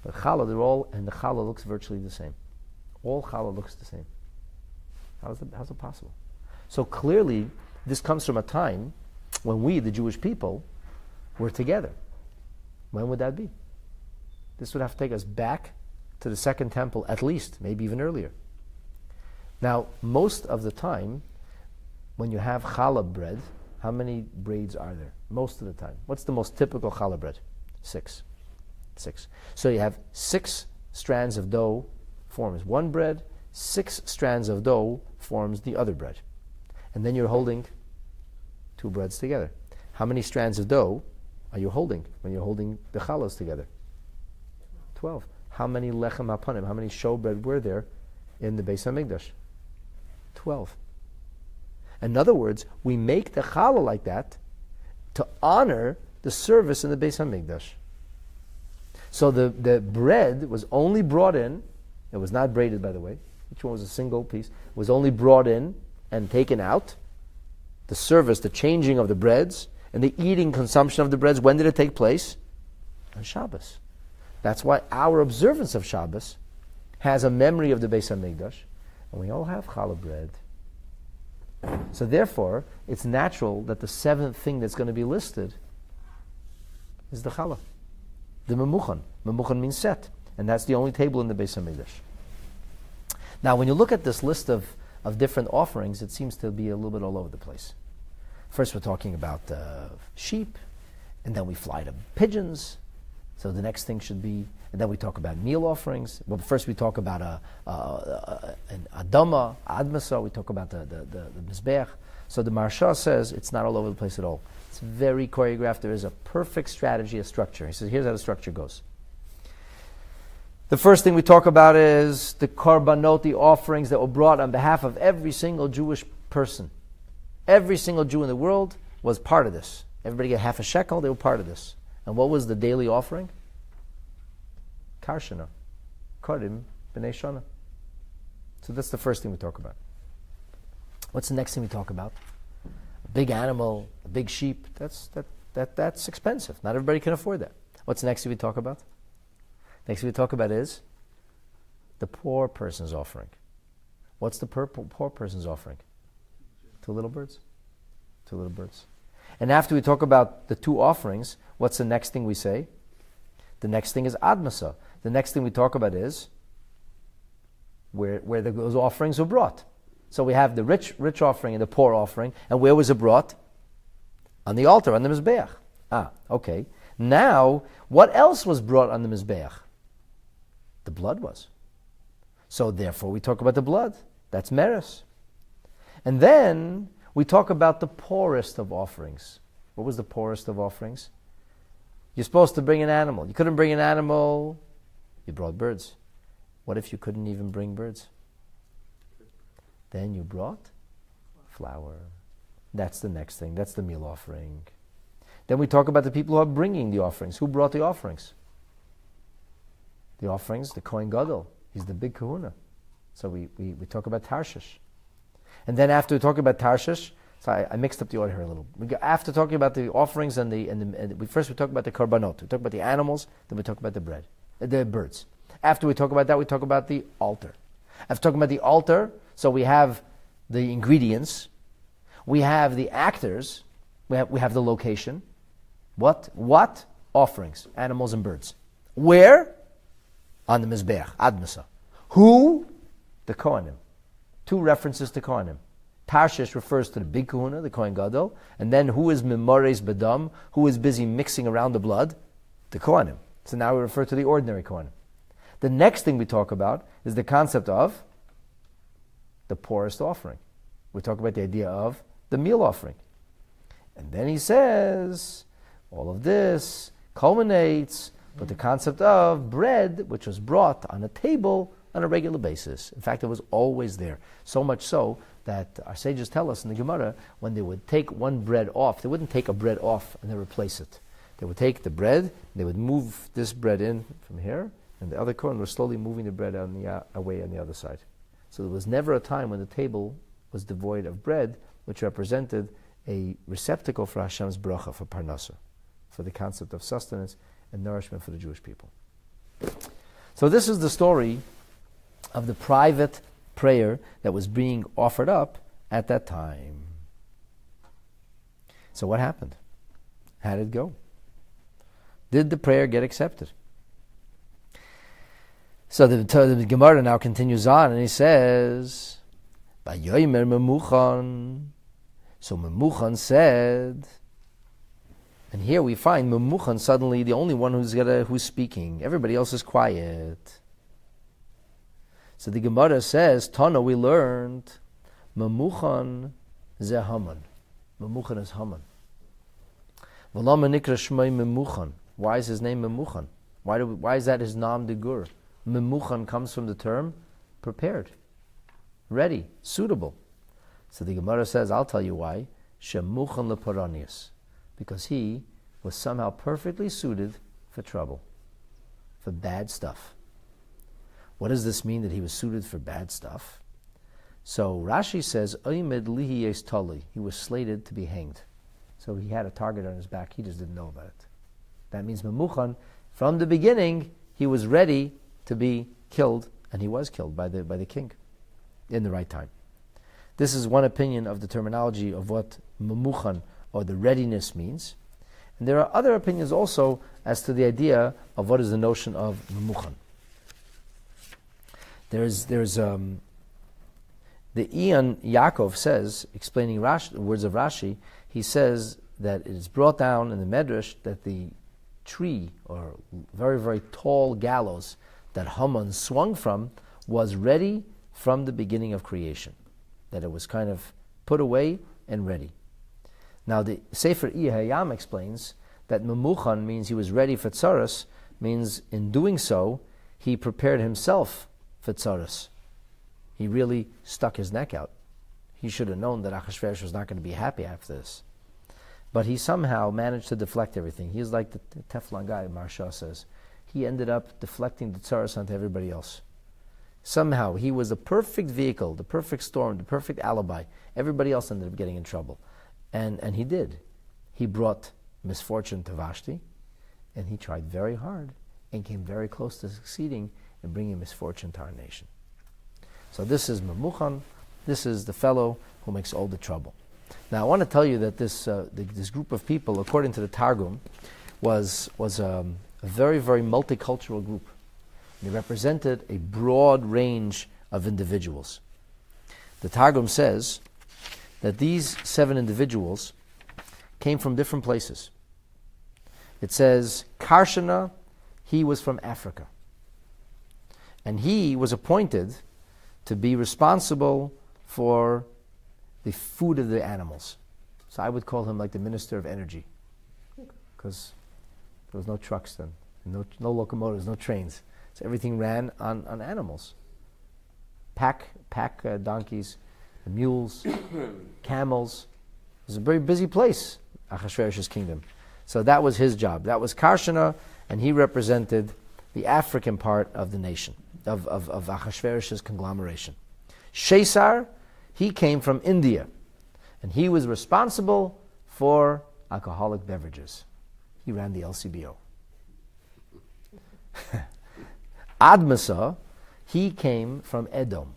But challah, and the challah looks virtually the same. All challah looks the same. How's it possible? So clearly, this comes from a time when we, the Jewish people, were together. When would that be? This would have to take us back to the Second Temple at least, maybe even earlier. Now, most of the time, when you have challah bread, how many braids are there? Most of the time. What's the most typical challah bread? 6. So you have 6 strands of dough forms one bread, 6 strands of dough forms the other bread. And then you're holding 2 breads together. How many strands of dough are you holding when you're holding the challahs together? 12. How many lechem hapanim, how many showbread were there in the Beis HaMikdash? 12. In other words, we make the challah like that to honor the service in the Beis HaMikdash. So the bread was only brought in, it was not braided, by the way, each one was a single piece, it was only brought in and taken out. The service, the changing of the breads, and the eating consumption of the breads, when did it take place? On Shabbos. That's why our observance of Shabbos has a memory of the Beis HaMikdash, and we all have challah bread. So therefore, it's natural that the 7th thing that's going to be listed is the challah, the memuchan. Memuchan means set, and that's the only table in the Beis HaMikdash. Now, when you look at this list of different offerings, it seems to be a little bit all over the place. First, we're talking about sheep, and then we fly to pigeons. So the next thing should be, and then we talk about meal offerings. Well, first we talk about an adama, admasa. We talk about the mizbeach. So the Maharsha says it's not all over the place at all. It's very choreographed. There is a perfect strategy, a structure. He says, here's how the structure goes. The first thing we talk about is the korbanot, the offerings that were brought on behalf of every single Jewish person. Every single Jew in the world was part of this. Everybody got half a shekel, they were part of this. And what was the daily offering? Karshana. Kodim b'nei shana. So that's the first thing we talk about. What's the next thing we talk about? A big animal, a big sheep. That's expensive. Not everybody can afford that. What's the next thing we talk about? Next thing we talk about is the poor person's offering. What's the poor person's offering? 2 little birds. 2 little birds. And after we talk about the 2 offerings, what's the next thing we say? The next thing is admasa. The next thing we talk about is where those offerings were brought. So we have the rich offering and the poor offering. And where was it brought? On the altar, on the mizbeach. Okay. Now, what else was brought on the mizbeach? The blood was. So therefore we talk about the blood. That's meres. And then we talk about the poorest of offerings. What was the poorest of offerings? You're supposed to bring an animal. You couldn't bring an animal, you brought birds. What if you couldn't even bring birds? Then you brought flour. That's the next thing. That's the meal offering. Then we talk about the people who are bringing the offerings. Who brought the offerings? The offerings, the Kohen Gadol. He's the big kahuna. So we talk about Tarshish. And then after we talk about Tarshish, so I mixed up the order here a little. After talking about the offerings first we talk about the korbanot. We talk about the animals, then we talk about the birds. After we talk about that, we talk about the altar. After talking about the altar, so we have the ingredients, we have the actors, we have the location. What offerings? Animals and birds. Where? On the Mizbeach, Admasa. Who? The Kohanim. 2 references to Kohanim. Tarshish refers to the big kahuna, the Kohen Gadol, and then who is Mimores Badam, who is busy mixing around the blood? The Kohanim. So now we refer to the ordinary Kohanim. The next thing we talk about is the concept of the poorest offering. We talk about the idea of the meal offering. And then he says, all of this culminates with the concept of bread, which was brought on a table on a regular basis. In fact, it was always there. So much so that our sages tell us in the Gemara, when they would take one bread off, they wouldn't take a bread off and then replace it. They would take the bread, they would move this bread in from here, and the other corner was slowly moving the bread away on the other side. So there was never a time when the table was devoid of bread, which represented a receptacle for Hashem's bracha, for parnasa, for the concept of sustenance and nourishment for the Jewish people. So this is the story of the private prayer that was being offered up at that time. So what happened? How did it go? Did the prayer get accepted? So the Gemara now continues on, and he says, "Vayomer Memuchan." So Memuchan said, and here we find Memuchan suddenly the only one who's speaking. Everybody else is quiet. So the Gemara says, Tana, we learned, Memuchan ze Haman. Memuchan is Haman. V'lama nikra shmei Memuchan. Why is his name Memuchan? Why is that his nam de gur? Memuchan comes from the term prepared, ready, suitable. So the Gemara says, I'll tell you why. Shemuchan leparanius. Because he was somehow perfectly suited for trouble, for bad stuff. What does this mean, that he was suited for bad stuff? So Rashi says, Oymed lihi es tali. He was slated to be hanged. So he had a target on his back, he just didn't know about it. That means Memuchan, from the beginning, he was ready to be killed, and he was killed by the king in the right time. This is one opinion of the terminology of what Memuchan, or the readiness, means. And there are other opinions also as to the idea of what is the notion of Memuchan. There's the Ian Yaakov says, explaining the words of Rashi, he says that it is brought down in the Medrash that the tree, or very, very tall gallows that Haman swung from, was ready from the beginning of creation. That it was kind of put away and ready. Now the Sefer Hayam explains that Memuchan means he was ready for tzaras, means in doing so, he prepared himself for tzaras. He really stuck his neck out. He should have known that Achashverosh was not going to be happy after this. But he somehow managed to deflect everything. He's like the Teflon guy, Marsha says. He ended up deflecting the tzaras onto everybody else. Somehow, he was the perfect vehicle, the perfect storm, the perfect alibi. Everybody else ended up getting in trouble. And he did. He brought misfortune to Vashti, and he tried very hard and came very close to succeeding in bringing misfortune to our nation. So this is Memuchan. This is the fellow who makes all the trouble. Now, I want to tell you that this group of people, according to the Targum, was a very, very multicultural group. They represented a broad range of individuals. The Targum says that these 7 individuals came from different places. It says, Karshana, he was from Africa. And he was appointed to be responsible for the food of the animals. So I would call him like the Minister of Energy, because there was no trucks then, no locomotives, no trains. So everything ran on animals. Pack donkeys, mules, camels. It was a very busy place, Achashverosh's kingdom. So that was his job. That was Karshana, and he represented the African part of the nation. of Achashverosh's conglomeration. Shaesar, he came from India, and he was responsible for alcoholic beverages. He ran the LCBO. Admasa, he came from Edom.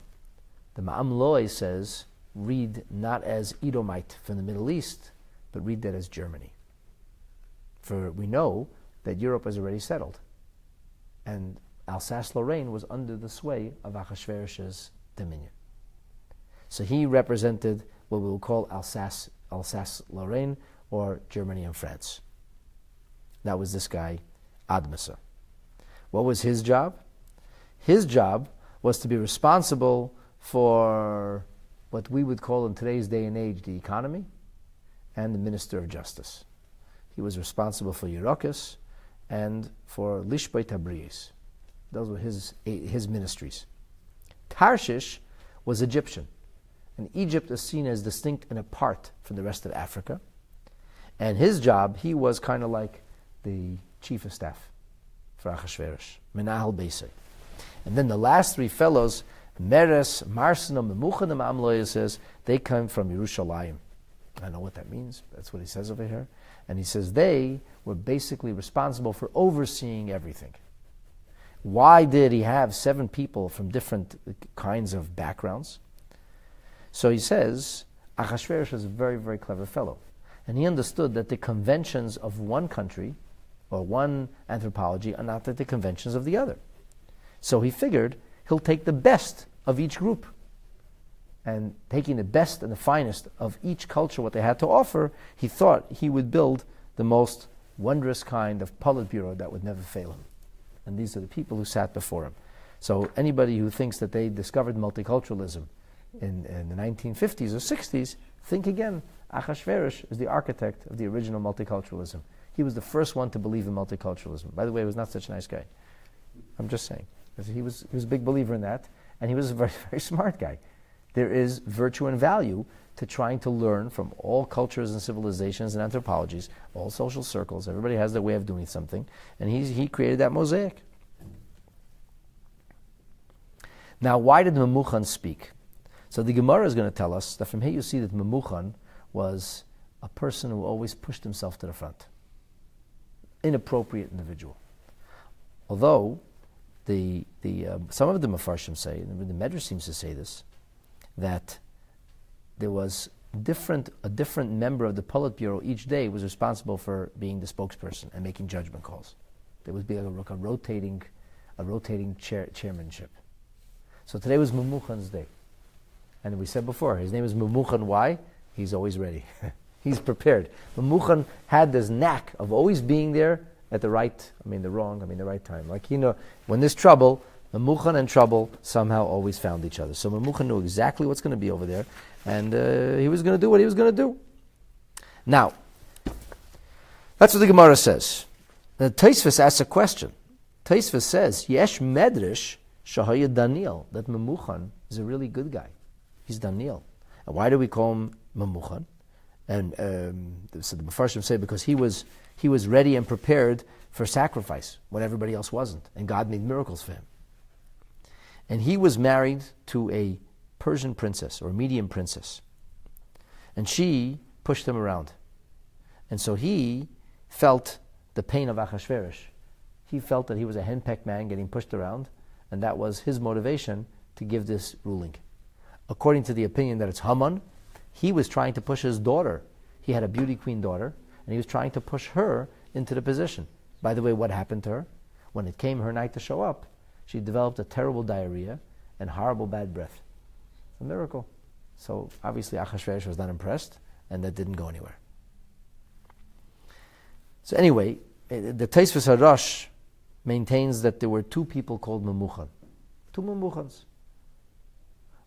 The Ma'am Loi says, read not as Edomite from the Middle East, but read that as Germany. For we know that Europe was already settled, and Alsace-Lorraine was under the sway of Achashverosh's dominion. So he represented what we will call Alsace-Lorraine, or Germany and France. That was this guy, Admasa. What was his job? His job was to be responsible for what we would call in today's day and age the economy and the Minister of Justice. He was responsible for Yerokis and for Lishbei Tabriz. Those were his ministries. Tarshish was Egyptian, and Egypt is seen as distinct and apart from the rest of Africa. And his job, he was kind of like the chief of staff for Achashverosh, Menahel Beisei. And then the last three fellows, Meres, Marsena, Memuchan, and Amloya, says they come from Yerushalayim. I know what that means. That's what he says over here. And he says they were basically responsible for overseeing everything. Why did he have 7 people from different kinds of backgrounds? So he says, Achashverosh was a very, very clever fellow. And he understood that the conventions of one country or one anthropology are not like the conventions of the other. So he figured he'll take the best of each group. And taking the best and the finest of each culture, what they had to offer, he thought he would build the most wondrous kind of Politburo that would never fail him. And these are the people who sat before him. So anybody who thinks that they discovered multiculturalism in the 1950s or 60s, think again. Achashverosh is the architect of the original multiculturalism. He was the first one to believe in multiculturalism. By the way, he was not such a nice guy. I'm just saying. He was a big believer in that, and he was a very, very smart guy. There is virtue and value to trying to learn from all cultures and civilizations and anthropologies, all social circles. Everybody has their way of doing something, and he created that mosaic. Now, why did Memuchan speak? So the Gemara is going to tell us that from here you see that Memuchan was a person who always pushed himself to the front. Inappropriate individual. Although some of the Mefarshim say, and the Medrash seems to say this, that there was a different member of the Politburo each day was responsible for being the spokesperson and making judgment calls. There would be like a rotating chairmanship. So today was Memuchan's day. And we said before, his name is Memuchan. Why? He's always ready. He's prepared. Memuchan had this knack of always being there at the right time. Like, when there's trouble, Memuchan and trouble somehow always found each other. So Memuchan knew exactly what's going to be over there, and he was going to do what he was going to do. Now, that's what the Gemara says. The Tosfos asks a question. Tosfos says, Yesh Medrash Shahaya Daniel, that Memuchan is a really good guy. He's Daniel. And why do we call him Memuchan? And so the Mefarshim say because he was ready and prepared for sacrifice when everybody else wasn't, and God made miracles for him. And he was married to a Persian princess or a Median princess, and she pushed him around, and so he felt the pain of Achashverosh. He felt that he was a henpecked man getting pushed around, and that was his motivation to give this ruling. According to the opinion that it's Haman, he was trying to push his daughter. He had a beauty queen daughter, and he was trying to push her into the position. By the way, what happened to her? When it came her night to show up, she developed a terrible diarrhea and horrible bad breath. A miracle. So obviously Achashverosh was not impressed, and that didn't go anywhere. So anyway, the Tosfos Harash maintains that there were 2 people called Memuchan. 2 Memuchans.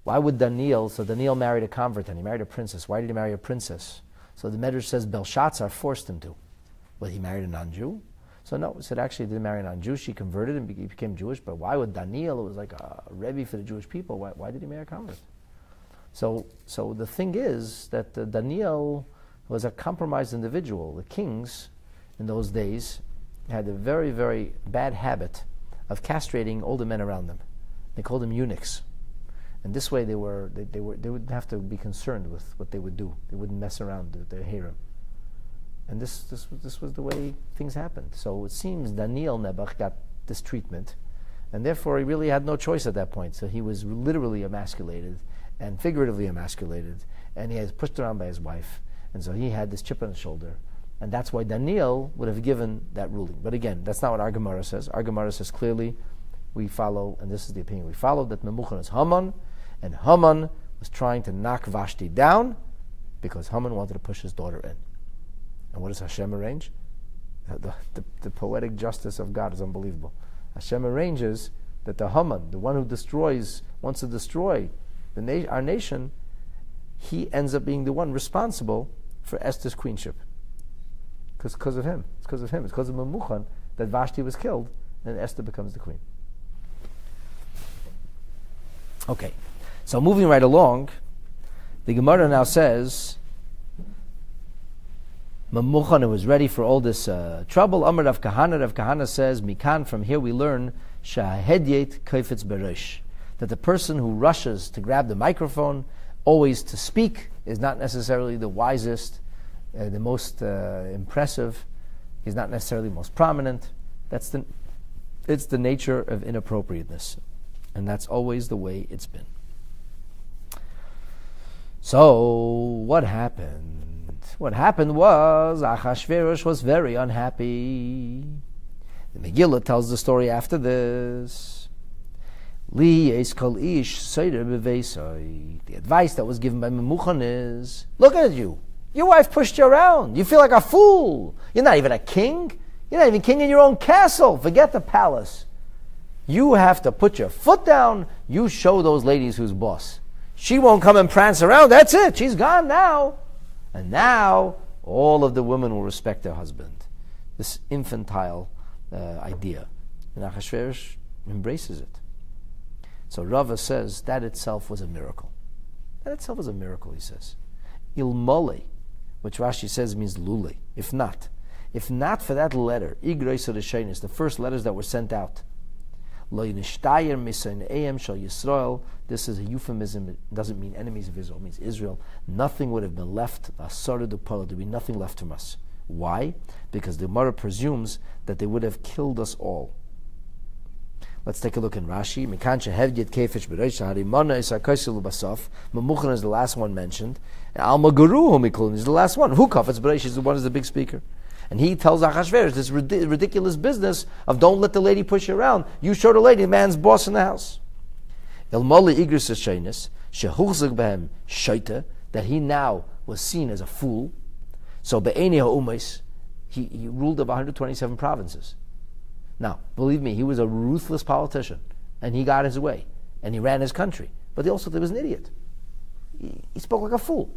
Why would Daniel married a convert and he married a princess. Why did he marry a princess? So the Medrash says Belshazzar forced him to. Well, he married a non-Jew? So no, he said actually he didn't marry a non-Jew. She converted and he became Jewish. But why would Daniel, who was like a rebbe for the Jewish people, why did he marry a convert? So the thing is that Daniel was a compromised individual. The kings in those days had a very, very bad habit of castrating older men around them. They called them eunuchs. And this way they would have to be concerned with what they would do. They wouldn't mess around with their harem. And this was the way things happened. So it seems Daniel Nebuch got this treatment, and therefore he really had no choice at that point. So he was literally emasculated and figuratively emasculated, and he was pushed around by his wife. And so he had this chip on his shoulder. And that's why Daniel would have given that ruling. But again, that's not what our Gemara says. Our Gemara says clearly, we follow, and this is the opinion we follow, that Memuchan is Haman, and Haman was trying to knock Vashti down because Haman wanted to push his daughter in. And what does Hashem arrange? The poetic justice of God is unbelievable. Hashem arranges that the Haman, the one who wants to destroy our nation, he ends up being the one responsible for Esther's queenship. Because of him. It's because of him. It's because of Memuchan that Vashti was killed and Esther becomes the queen. Okay. So moving right along, the Gemara now says, Memuchan was ready for all this trouble. Amar Rav Kahana. Rav Kahana says, Mikan, from here we learn, Shahedyet kaifetz beresh, that the person who rushes to grab the microphone, always to speak, is not necessarily the wisest, the most impressive. He's not necessarily the most prominent. It's the nature of inappropriateness, and that's always the way it's been. So, what happened? What happened was, Achashverosh was very unhappy. The Megillah tells the story after this. The advice that was given by Memuchan is, look at you. Your wife pushed you around. You feel like a fool. You're not even a king. You're not even king in your own castle. Forget the palace. You have to put your foot down. You show those ladies who's boss. She won't come and prance around. That's it. She's gone now. And now, all of the women will respect their husband. This infantile idea. And Achashverosh embraces it. So Rava says that itself was a miracle. That itself was a miracle, he says. Ilmole, which Rashi says means lule. If not for that letter, Igroisa Rishonis, the first letters that were sent out, Lo Yinishtayer Misayin Eim Shal Yisrael, this is a euphemism, it doesn't mean enemies of Israel, it means Israel. Nothing would have been left, Asara Dupala, there would be nothing left from us. Why? Because the Gemara presumes that they would have killed us all. Let's take a look in Rashi. Memuchan is the last one mentioned. Alma Guru is the last one. Who kafetz b'reish is the one who's the big speaker. And he tells Achashverosh this ridiculous business of don't let the lady push you around. You show the lady, the man's boss in the house. That he now was seen as a fool. So he ruled over 127 provinces. Now, believe me, he was a ruthless politician, and he got his way, and he ran his country. But he also was an idiot. He spoke like a fool.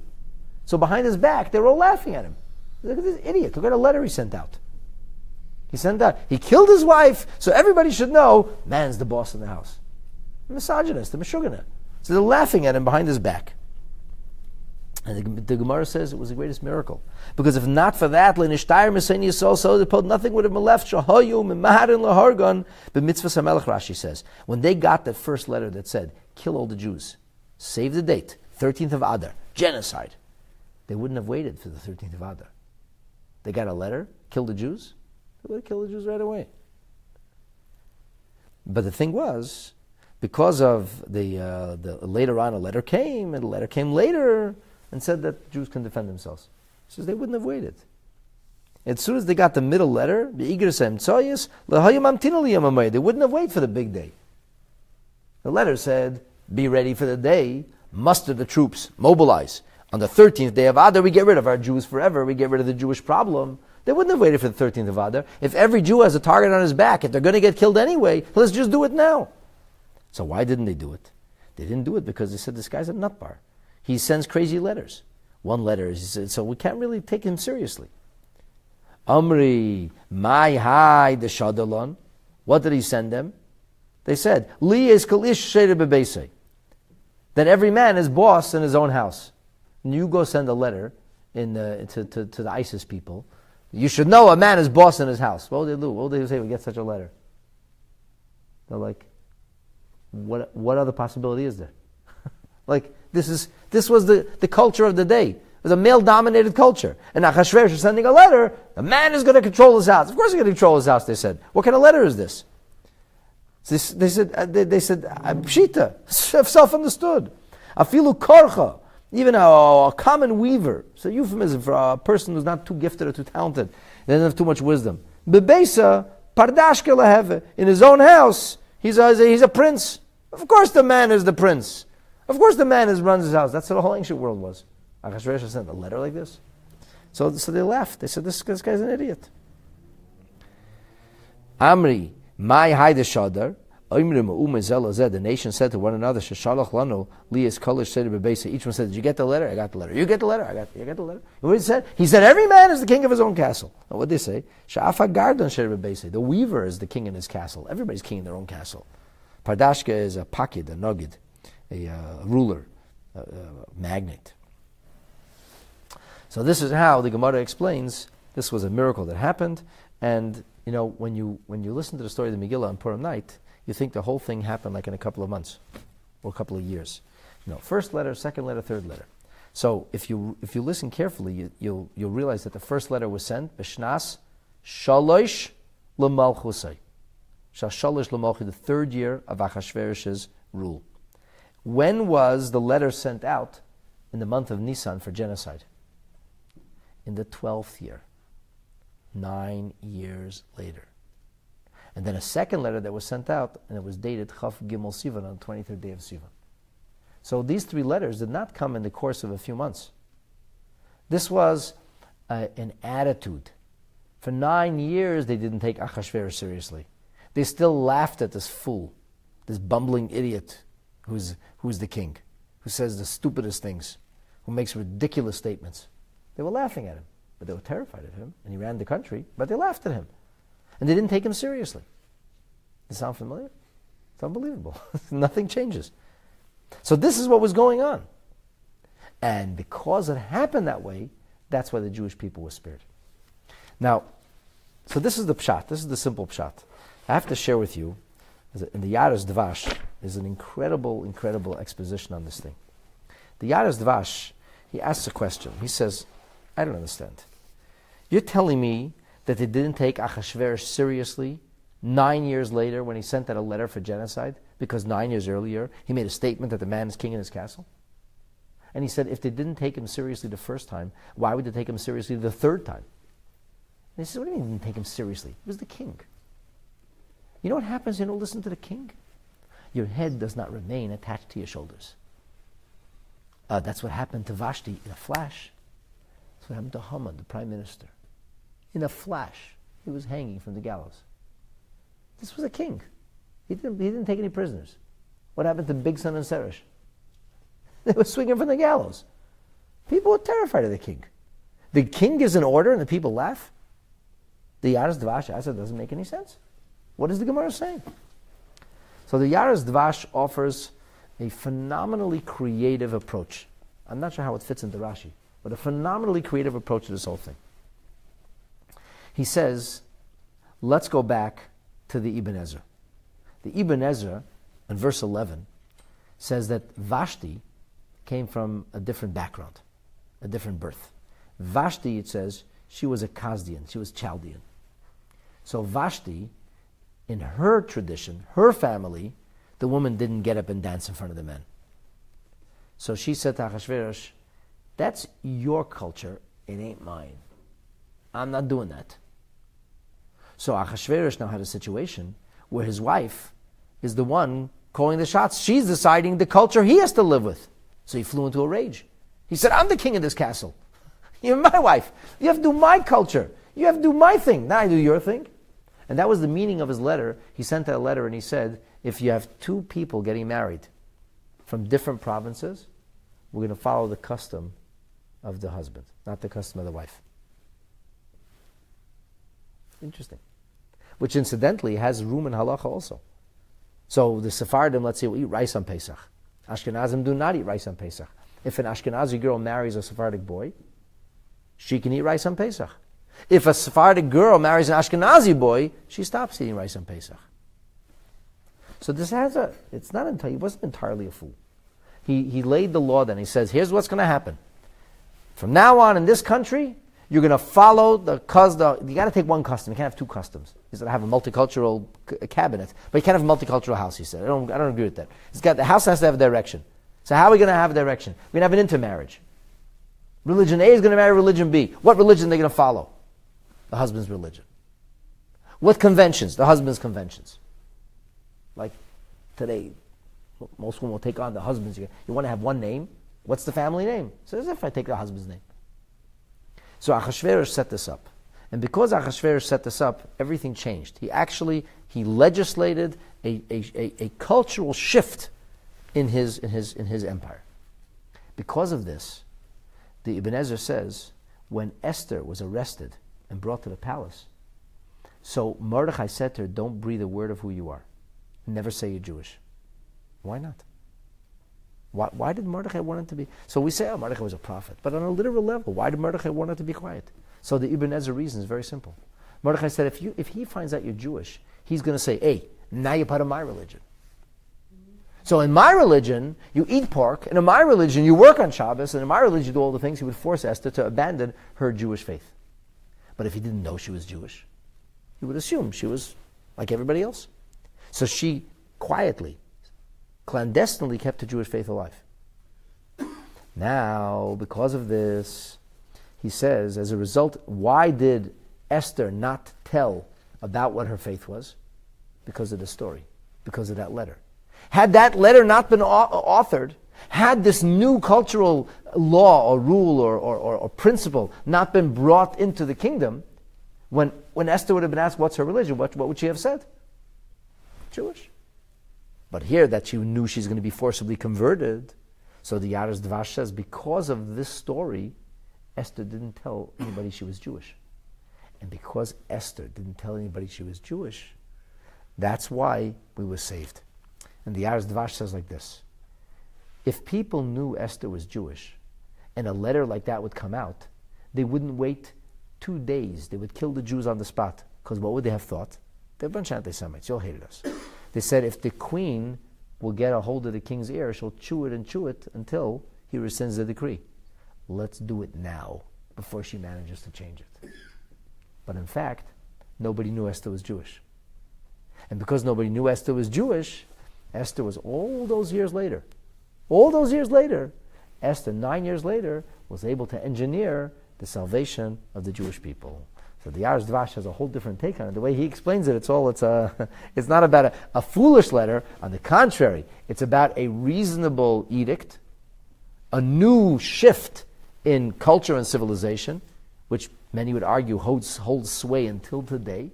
So behind his back, they were all laughing at him. Look at this idiot. Look at a letter he sent out. He killed his wife, so everybody should know, man's the boss in the house. A misogynist, a meshugana. So they're laughing at him behind his back. And the Gemara says it was the greatest miracle. Because if not for that, nothing would have been left. Rashi says, when they got that first letter that said, kill all the Jews, save the date, 13th of Adar, genocide, they wouldn't have waited for the 13th of Adar. They got a letter, kill the Jews, they would have killed the Jews right away. But the thing was, because of the later on a letter came, and the letter came later, and said that Jews can defend themselves. He says they wouldn't have waited. As soon as they got the middle letter, they wouldn't have waited for the big day. The letter said, be ready for the day, muster the troops, mobilize. On the 13th day of Adar, we get rid of our Jews forever, we get rid of the Jewish problem. They wouldn't have waited for the 13th of Adar. If every Jew has a target on his back, if they're going to get killed anyway, let's just do it now. So why didn't they do it? They didn't do it because they said, this guy's a nutbar. He sends crazy letters. One letter, he said, so we can't really take him seriously. Amri, my hai the shadalon. What did he send them? They said, Li es kol ish she'er bebeisei. That every man is boss in his own house. And you go send a letter to the ISIS people. You should know a man is boss in his house. What would they do? What would they say if we get such a letter? They're like, What other possibility is there? Like, this was the culture of the day. It was a male-dominated culture. And Achashverosh is sending a letter. The man is going to control his house. Of course he's going to control his house, they said. What kind of letter is this? They said, Pshita, self-understood. Afilu korcha, even a common weaver. It's a euphemism for a person who's not too gifted or too talented. They doesn't have too much wisdom. Bebeisa, pardashke laheve. In his own house, he's a prince. Of course the man is the prince. Of course the man runs his house. That's what the whole ancient world was. Achashverosh sent a letter like this. So they laughed. They said, this guy's an idiot. Amri, my haideshadar, the nation said to one another, Sheshalach lanu liyas kolish said bebeisa. Each one said, did you get the letter? I got the letter. You get the letter? You get the letter? And what he said? He said, every man is the king of his own castle. And what did they say? Sha'afa gardan said bebeisa. The weaver is the king in his castle. Everybody's king in their own castle. Pardashka is a pakid, a nogid, a ruler, a magnate. So this is how the Gemara explains this was a miracle that happened. And when you listen to the story of the Megillah on Purim night, you think the whole thing happened like in a couple of months or a couple of years. First letter, second letter, third letter. So if you listen carefully, you'll realize that the first letter was sent b'shnas shalosh l'malchusay. Shalosh l'malchusay, the third year of Achashverosh's rule. When was the letter sent out? In the month of Nisan for genocide. In the 12th year. 9 years later. And then a second letter that was sent out, and it was dated Chaf Gimel Sivan on the 23rd day of Sivan. So these three letters did not come in the course of a few months. This was an attitude. For 9 years, they didn't take Achashverosh seriously. They still laughed at this fool, this bumbling idiot who's the king, who says the stupidest things, who makes ridiculous statements. They were laughing at him, but they were terrified of him, and he ran the country, but they laughed at him. And they didn't take him seriously. Does it sound familiar? It's unbelievable. Nothing changes. So this is what was going on. And because it happened that way, that's why the Jewish people were spared. Now, so this is the pshat. This is the simple pshat. I have to share with you, in the Yaras Dvash, there's an incredible, incredible exposition on this thing. The Yaras Dvash, he asks a question. He says, I don't understand. You're telling me that they didn't take Achashverosh seriously 9 years later when he sent out a letter for genocide, because 9 years earlier he made a statement that the man is king in his castle? And he said, if they didn't take him seriously the first time, why would they take him seriously the third time? And he said, what do you mean they didn't take him seriously? He was the king. You know what happens when you don't listen to the king? Your head does not remain attached to your shoulders. That's what happened to Vashti in a flash. That's what happened to Haman, the prime minister. In a flash, he was hanging from the gallows. This was a king. He didn't take any prisoners. What happened to Bigson and Seresh? They were swinging from the gallows. People were terrified of the king. The king gives an order and the people laugh. The Yaras Dvash answer doesn't make any sense. What is the Gemara saying? So the Yaras Dvash offers a phenomenally creative approach. I'm not sure how it fits into Rashi, but a phenomenally creative approach to this whole thing. He says, let's go back to the Ibn Ezra. The Ibn Ezra, in verse 11, says that Vashti came from a different background, a different birth. Vashti, it says, she was a Kasdian, she was Chaldean. So Vashti, in her tradition, her family, the woman didn't get up and dance in front of the men. So she said to Achashverosh, that's your culture, it ain't mine. I'm not doing that. So Achashverosh now had a situation where his wife is the one calling the shots. She's deciding the culture he has to live with. So he flew into a rage. He said, I'm the king of this castle. You're my wife. You have to do my culture. You have to do my thing. Now I do your thing. And that was the meaning of his letter. He sent out a letter and he said, if you have two people getting married from different provinces, we're going to follow the custom of the husband, not the custom of the wife. Interesting. Which incidentally has room in halacha also. So the Sephardim, let's say, will eat rice on Pesach. Ashkenazim do not eat rice on Pesach. If an Ashkenazi girl marries a Sephardic boy, she can eat rice on Pesach. If a Sephardic girl marries an Ashkenazi boy, she stops eating rice on Pesach. So this he wasn't entirely a fool. He laid the law then. He says, here's what's going to happen. From now on in this country, you're going to follow you got to take one custom. You can't have two customs. He's going to have a multicultural cabinet, but you can't have a multicultural house, he said. I don't agree with that. The house has to have a direction. So how are we going to have a direction? We're going to have an intermarriage. Religion A is going to marry religion B. What religion are they going to follow? The husband's religion. What conventions? The husband's conventions. Like today, most women will take on the husband's. You want to have one name? What's the family name? So as if I take the husband's name. So Achashverosh set this up. And because Achashverosh set this up, everything changed. He legislated a cultural shift in his empire. Because of this, the Ibn Ezra says, when Esther was arrested and brought to the palace, so Mordechai said to her, don't breathe a word of who you are. Never say you're Jewish. Why not? Why did Mordechai want it to be? So we say, Mordechai was a prophet. But on a literal level, why did Mordechai want it to be quiet? So the Ibn Ezra reason is very simple. Mordechai said, if he finds out you're Jewish, he's going to say, hey, now you're part of my religion. So in my religion, you eat pork, and in my religion, you work on Shabbos, and in my religion, you do all the things. He would force Esther to abandon her Jewish faith. But if he didn't know she was Jewish, he would assume she was like everybody else. So she quietly, clandestinely kept the Jewish faith alive. Now, because of this, he says, as a result, why did Esther not tell about what her faith was? Because of the story, because of that letter. Had that letter not been authored, had this new cultural law or rule or principle not been brought into the kingdom, when Esther would have been asked, what's her religion, what would she have said? Jewish. But here that she knew she's going to be forcibly converted, so the Yaris Dvash says, because of this story, Esther didn't tell anybody she was Jewish. And because Esther didn't tell anybody she was Jewish, that's why we were saved. And the Yaris Dvash says like this, if people knew Esther was Jewish, and a letter like that would come out, they wouldn't wait 2 days. They would kill the Jews on the spot. Because what would they have thought? They're a bunch of anti-Semites. You all hated us. They said if the queen will get a hold of the king's ear, she'll chew it until he rescinds the decree. Let's do it now, before she manages to change it. But in fact, nobody knew Esther was Jewish. And because nobody knew Esther was Jewish, Esther was all those years later, Esther, 9 years later, was able to engineer the salvation of the Jewish people. So the Yaris Dvash has a whole different take on it. The way he explains it, it's not about a foolish letter. On the contrary, it's about a reasonable edict, a new shift in culture and civilization, which many would argue holds sway until today,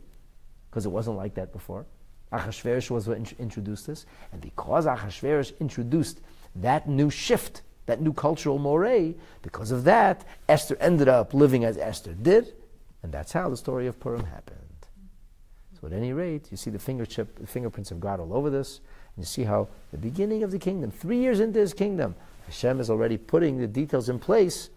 because it wasn't like that before. Achashverosh was what introduced this, and because Achashverosh introduced that new shift, that new cultural moray, because of that, Esther ended up living as Esther did, and that's how the story of Purim happened. So at any rate, you see the fingerprints of God all over this, and you see how the beginning of the kingdom, 3 years into his kingdom, Hashem is already putting the details in place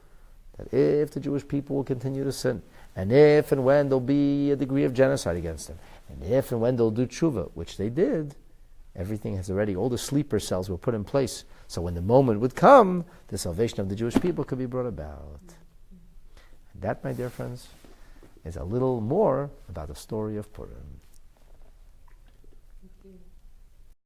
that if the Jewish people will continue to sin, and if and when there'll be a degree of genocide against them, and if and when they'll do tshuva, which they did, everything has already, all the sleeper cells were put in place. So when the moment would come, the salvation of the Jewish people could be brought about. And that, my dear friends, is a little more about the story of Purim.